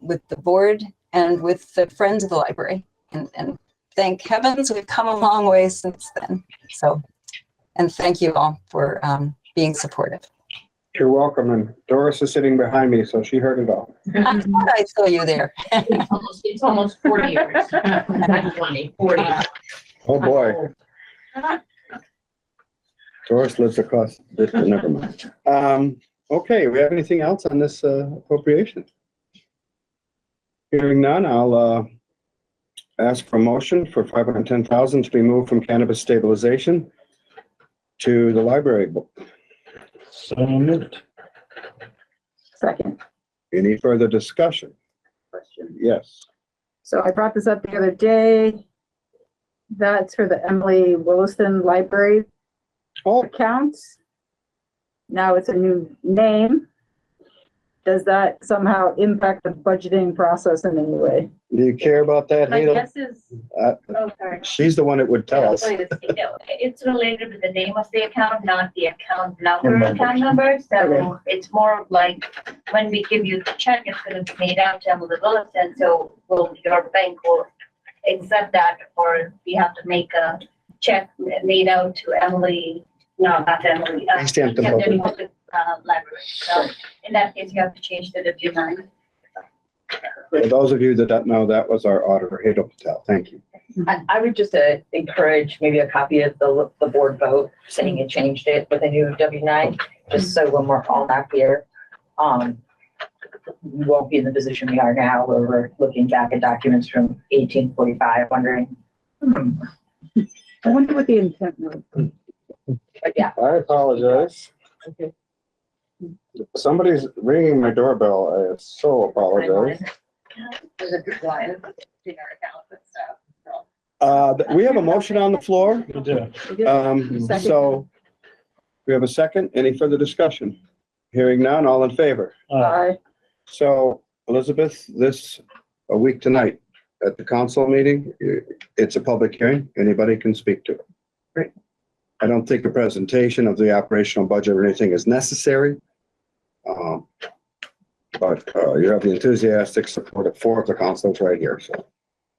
with the board, and with the Friends of the Library. And thank heavens we've come a long way since then. So, and thank you all for being supportive.
You're welcome. And Doris is sitting behind me, so she heard it all.
I thought I saw you there.
It's almost 40 years. Not 20, 40.
Oh, boy. Doris lives across this, never mind. Okay, we have anything else on this appropriation? Hearing none, I'll ask for a motion for $510,000 to be moved from cannabis stabilization to the library book.
So moved.
Second
Any further discussion?
question.
Yes.
So I brought this up the other day. That's for the Emily Williston Library
Oh,
accounts. Now it's a new name. does that somehow impact the budgeting process in any way?
Do you care about that,
My
Hadel?
guess is,
Uh,
oh, sorry.
She's the one that would tell us.
It's related to the name of the account, not the account number. So it's more of like, when we give you the check, it's gonna be made out to Emily Willis, and so will your bank will accept that, or we have to make a check made out to Emily, no, not Emily.
Easthampton
Easthampton
Public.
Library. So in that case, you have to change to the W9.
For those of you that don't know, that was our auditor, Hadel Patel. Thank you.
I would just encourage maybe a copy of the board vote saying you changed it with a new W-9, just so when we're all not here, we won't be in the position we are now where we're looking back at documents from 1845, wondering,
I wonder what the intent was.
but yeah.
I apologize.
Okay.
Somebody's ringing my doorbell. I so apologize.
There's a good line in our account and stuff.
We have a motion on the floor.
We do.
So we have a second. Any further discussion? Hearing none, all in favor?
Aye.
So Elizabeth, a week tonight at the council meeting, it's a public hearing. Anybody can speak to it.
Great.
I don't think a presentation of the operational budget or anything is necessary. But you have the enthusiastic support of 4 of the councilors right here, so.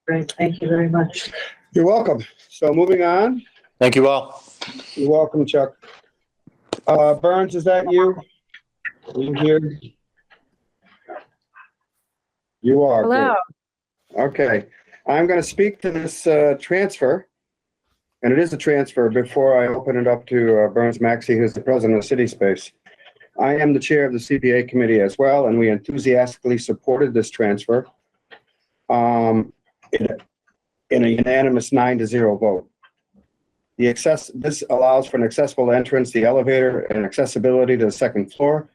Great, thank you very much.
You're welcome. So moving on,
Thank you all.
you're welcome, Chuck. Burns, is that you? You here? You are.
Hello.
Good. Okay, I'm gonna speak to this transfer. And it is a transfer before I open it up to Burns Maxey, who's the president of City Space. I am the chair of the CPA committee as well, and we enthusiastically supported this transfer in a unanimous 9-0 vote. This allows for an accessible entrance, the elevator, and accessibility to the second floor.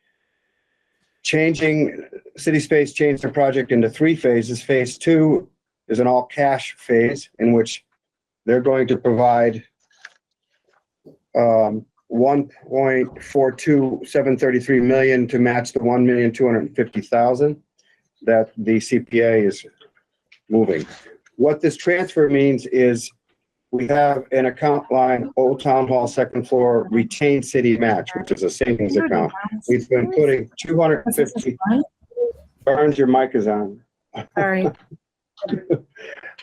City Space changed the project into 3 phases. Phase 2 is an all-cash phase in which they're going to provide 1.42733 million to match the 1,250,000 that the CPA is moving. What this transfer means is we have an account line, Old Town Hall, second floor, retained city match, which is a savings account. We've been putting 250. Burns, your mic is on.
Sorry.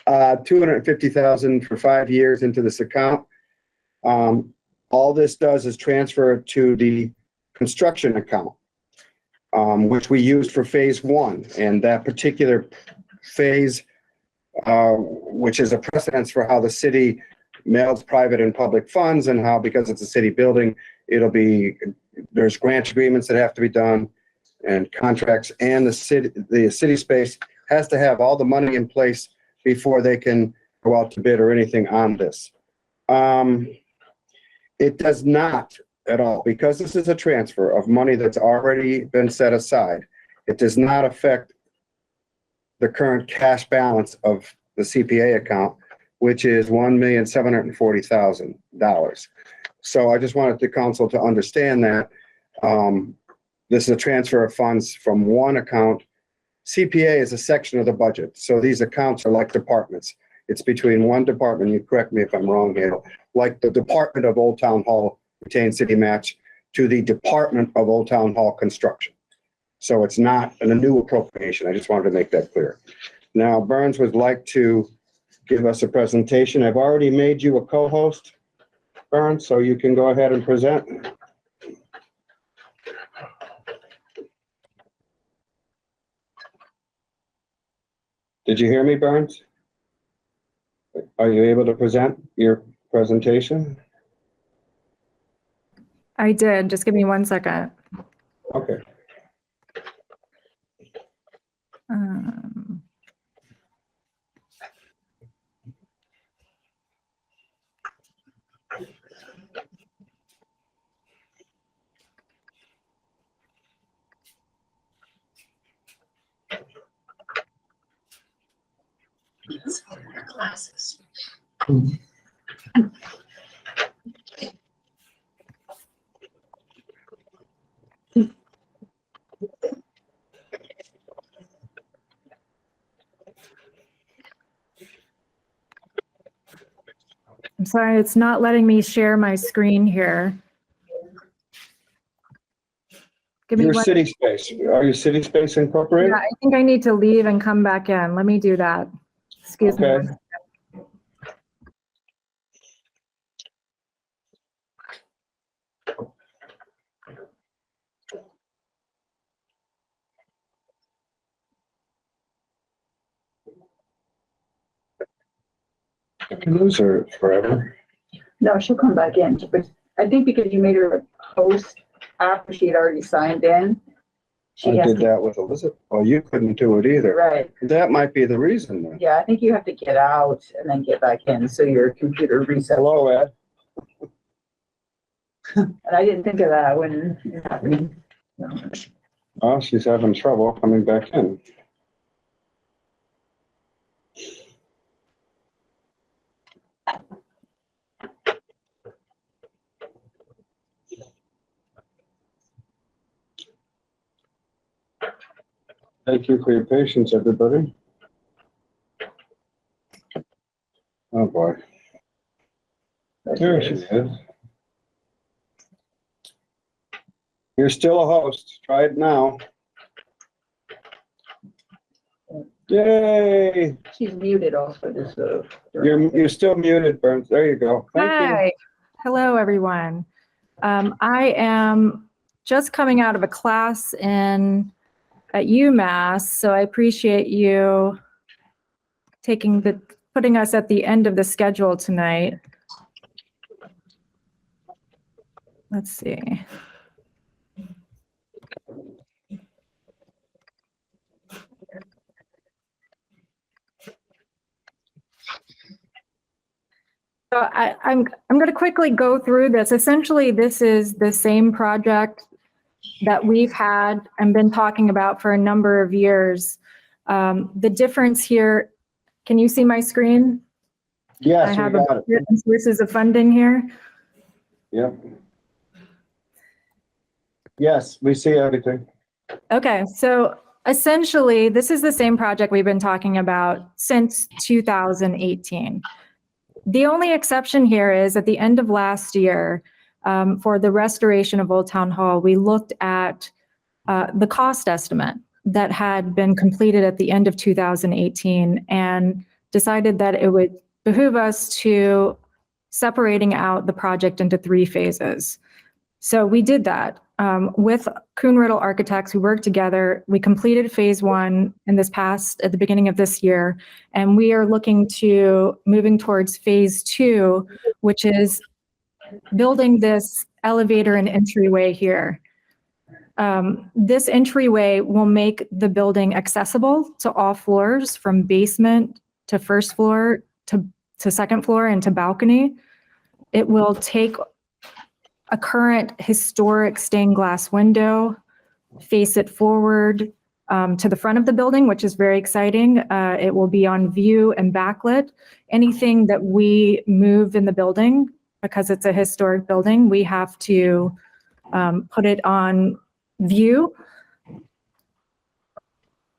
250,000 for 5 years into this account. All this does is transfer it to the construction account, which we used for phase 1. And that particular phase, which is a precedence for how the city mails private and public funds, and how, because it's a city building, there's grant agreements that have to be done and contracts, and the city space has to have all the money in place before they can go out to bid or anything on this. It does not at all, because this is a transfer of money that's already been set aside. It does not affect the current cash balance of the CPA account, which is $1,740,000. So I just wanted the council to understand that this is a transfer of funds from one account. CPA is a section of the budget, so these accounts are like departments. It's between one department, you correct me if I'm wrong here, like the Department of Old Town Hall retained city match to the Department of Old Town Hall construction. So it's not a new appropriation. I just wanted to make that clear. Now, Burns would like to give us a presentation. I've already made you a co-host, Burns, so you can go ahead and present. Did you hear me, Burns? Are you able to present your presentation?
I did. Just give me 1 second.
Okay.
Glasses.
I'm sorry, it's not letting me share my screen here. Give me
Your
one.
city space, are you City Space Incorporated?
Yeah, I think I need to leave and come back in. Let me do that. Excuse me.
Okay. I can lose her forever.
No, she'll come back in, but I think because you made her a host after she had already signed in. She
I
has
did
to,
that with Elizabeth. Oh, you couldn't do it either.
right,
That might be the reason then.
yeah, I think you have to get out and then get back in, so your computer resets.
Hello, Ed.
And I didn't think of that when it happened. No.
Oh, she's having trouble coming back in. Thank you for your patience, everybody. Oh, boy. There she is. You're still a host. Try it now. Yay!
She's muted also, just
You're still muted, Burns. There you go. Thank you.
Hi. Hello, everyone. I am just coming out of a class at UMass, so I appreciate you putting us at the end of the schedule tonight. Let's see. So I'm going to quickly go through this. Essentially, this is the same project that we've had and been talking about for a number of years. The difference here, can you see my screen?
Yes,
I
we
have
got it.
sources of funding here.
Yep. Yes, we see everything.
Okay, so essentially, this is the same project we've been talking about since 2018. The only exception here is at the end of last year, for the restoration of Old Town Hall, we looked at the cost estimate that had been completed at the end of 2018 and decided that it would behoove us to separating out the project into 3 phases. So we did that with Kuhn Riddle Architects. We worked together. We completed phase 1 at the beginning of this year, and we are looking to moving towards phase 2, which is building this elevator and entryway here. This entryway will make the building accessible to all floors, from basement to first floor to second floor and to balcony. It will take a current historic stained glass window, face it forward to the front of the building, which is very exciting. It will be on view and backlit. Anything that we move in the building, because it's a historic building, we have to put it on view.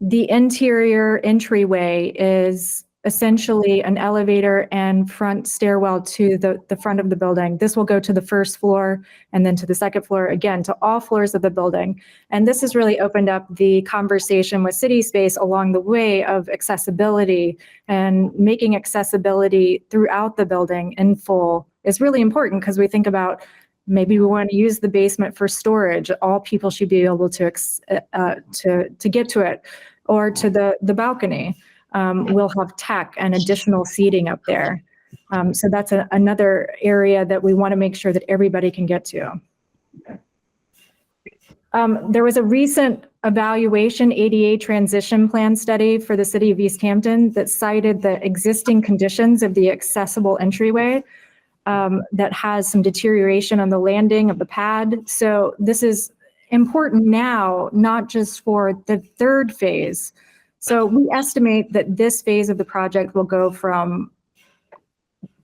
The interior entryway is essentially an elevator and front stairwell to the front of the building. This will go to the first floor and then to the second floor, again, to all floors of the building. And this has really opened up the conversation with City Space along the way of accessibility, and making accessibility throughout the building in full is really important, because we think about maybe we want to use the basement for storage. All people should be able to get to it, or to the balcony. We'll have tech and additional seating up there. So that's another area that we want to make sure that everybody can get to. There was a recent evaluation ADA transition plan study for the city of Easthampton that cited the existing conditions of the accessible entryway that has some deterioration on the landing of the pad. So this is important now, not just for the 3rd phase. So we estimate that this phase of the project will go from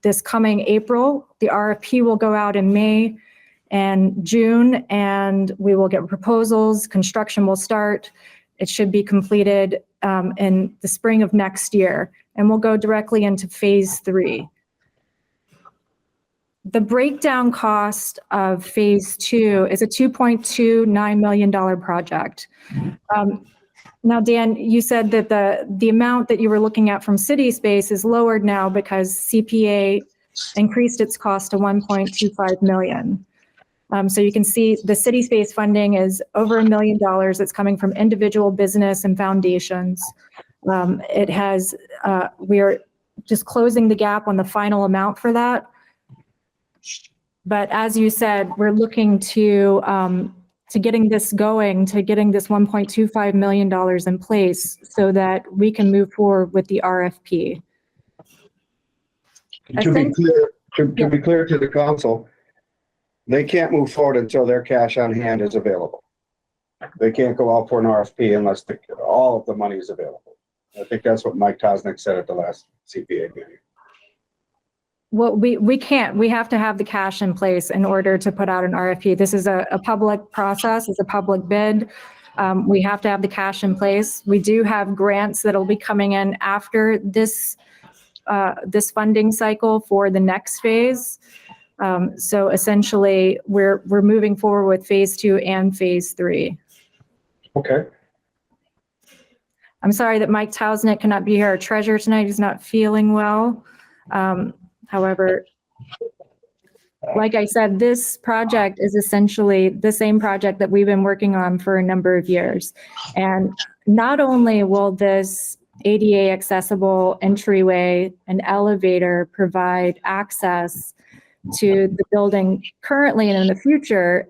this coming April. The RFP will go out in May and June, and we will get proposals. Construction will start. It should be completed in the spring of next year, and we'll go directly into phase 3. the breakdown cost of phase 2 is a $2.29 million project. Now, Dan, you said that the amount that you were looking at from City Space is lowered now because CPA increased its cost to $1.25 million. So you can see the City Space funding is over $1 million. It's coming from individual business and foundations. We are just closing the gap on the final amount for that. But as you said, we're looking to getting this going, to getting this $1.25 million in place so that we can move forward with the RFP.
To be clear to the council, they can't move forward until their cash on hand is available. They can't go out for an RFP unless all of the money is available. I think that's what Mike Tosnick said at the last CPA meeting.
Well, we can't. We have to have the cash in place in order to put out an RFP. This is a public process. It's a public bid. We have to have the cash in place. We do have grants that'll be coming in after this funding cycle for the next phase. So essentially, we're moving forward with phase 2 and phase 3.
Okay.
I'm sorry that Mike Tausnick cannot be here, our treasurer tonight. He's not feeling well. However, like I said, this project is essentially the same project that we've been working on for a number of years. And not only will this ADA accessible entryway and elevator provide access to the building currently and in the future,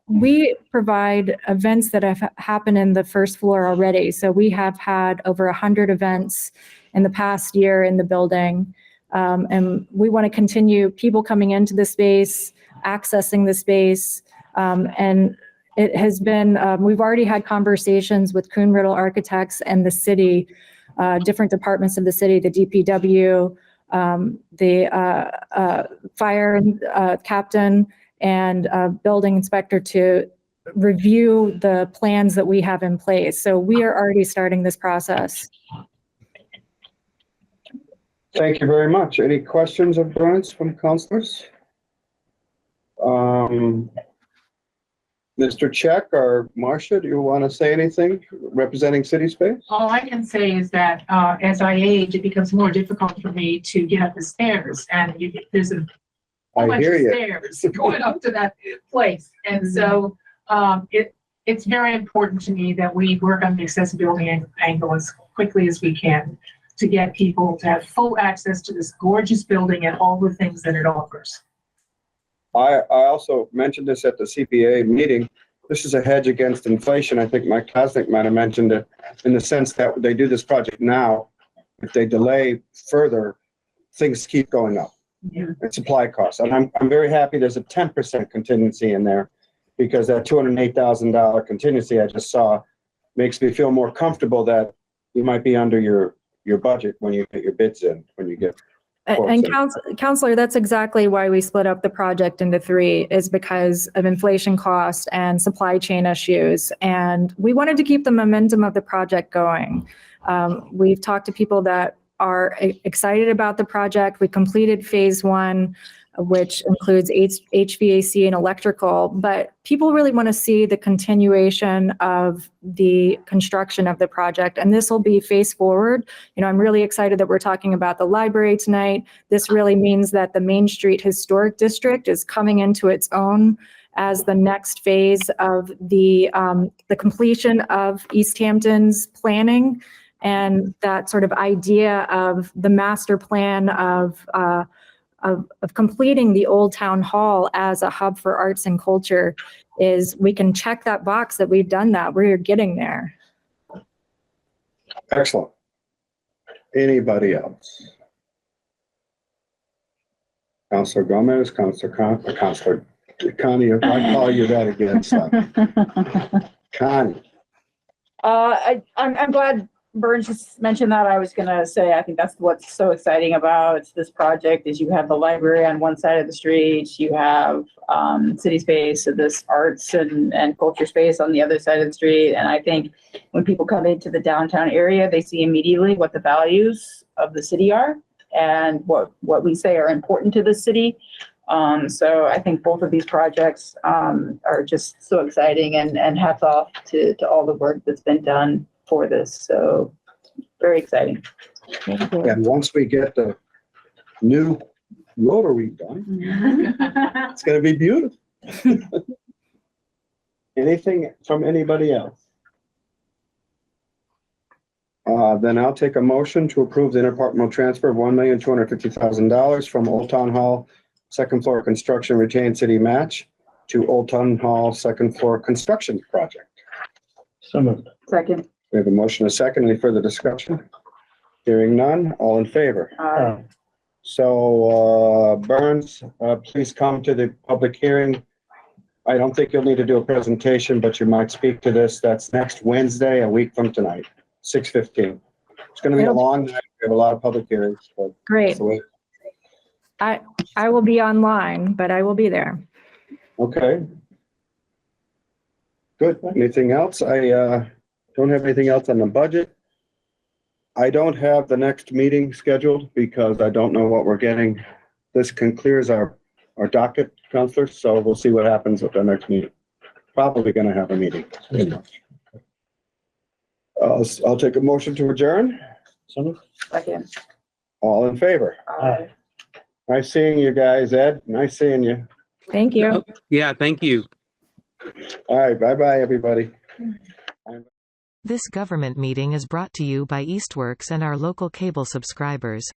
we provide events that have happened in the first floor already. So we have had over 100 events in the past year in the building. And we want to continue people coming into the space, accessing the space. And it has been, we've already had conversations with Kuhn Riddle Architects and the city, different departments of the city, the DPW, the fire captain, and building inspector to review the plans that we have in place. So we are already starting this process.
Thank you very much. Any questions or comments from councilors? Mr. Check or Marcia, do you want to say anything representing City Space?
All I can say is that as I age, it becomes more difficult for me to get up the stairs, and there's a whole bunch of stairs going up to that place. And so it's very important to me that we work on the accessibility angle as quickly as we can to get people to have full access to this gorgeous building and all the things that it offers.
I also mentioned this at the CPA meeting. This is a hedge against inflation. I think Mike Kosnick might have mentioned it in the sense that they do this project now. If they delay further, things keep going up.
Yeah.
And supply costs. And I'm very happy there's a 10% contingency in there because that $208,000 contingency I just saw makes me feel more comfortable that you might be under your budget when you get your bids in, when you get.
And Counselor, that's exactly why we split up the project into 3, is because of inflation cost and supply chain issues. And we wanted to keep the momentum of the project going. We've talked to people that are excited about the project. We completed phase 1, which includes HVAC and electrical, but people really want to see the continuation of the construction of the project. And this will be phase forward. You know, I'm really excited that we're talking about the library tonight. This really means that the Main Street Historic District is coming into its own as the next phase of the completion of Easthampton's planning and that sort of idea of the master plan of completing the Old Town Hall as a hub for arts and culture. Is we can check that box that we've done that. We're getting there.
Excellent. Anybody else? Councilor Gomez, Councilor Connie, if I call you that again, son. Connie.
I'm glad Burns just mentioned that. I was going to say, I think that's what's so exciting about this project is you have the library on one side of the street, you have City Space, so this arts and culture space on the other side of the street. And I think when people come into the downtown area, they see immediately what the values of the city are and what we say are important to the city. So I think both of these projects are just so exciting, and hats off to all the work that's been done for this. So very exciting.
And once we get the new rotary done, it's gonna be beautiful. Anything from anybody else? Then I'll take a motion to approve the interdepartmental transfer of $1,250,000 from Old Town Hall second floor construction retained city match to Old Town Hall second floor construction project.
So moved.
Second.
We have a motion, a second. Any further discussion? Hearing none, all in favor? So, Burns, please come to the public hearing. I don't think you'll need to do a presentation, but you might speak to this. That's next Wednesday, a week from tonight, 6:15. It's gonna be a long night. We have a lot of public hearings, but
Great.
that's the way.
I will be online, but I will be there.
Okay. Good. Anything else? I don't have anything else on the budget. I don't have the next meeting scheduled because I don't know what we're getting. This clears our docket, counselors, so we'll see what happens at the next meeting. Probably gonna have a meeting. I'll take a motion to adjourn.
So moved.
Second.
All in favor? Nice seeing you guys, Ed. Nice seeing you.
Thank you.
Yeah, thank you.
All right, bye-bye, everybody.
This government meeting is brought to you by Eastworks and our local cable subscribers.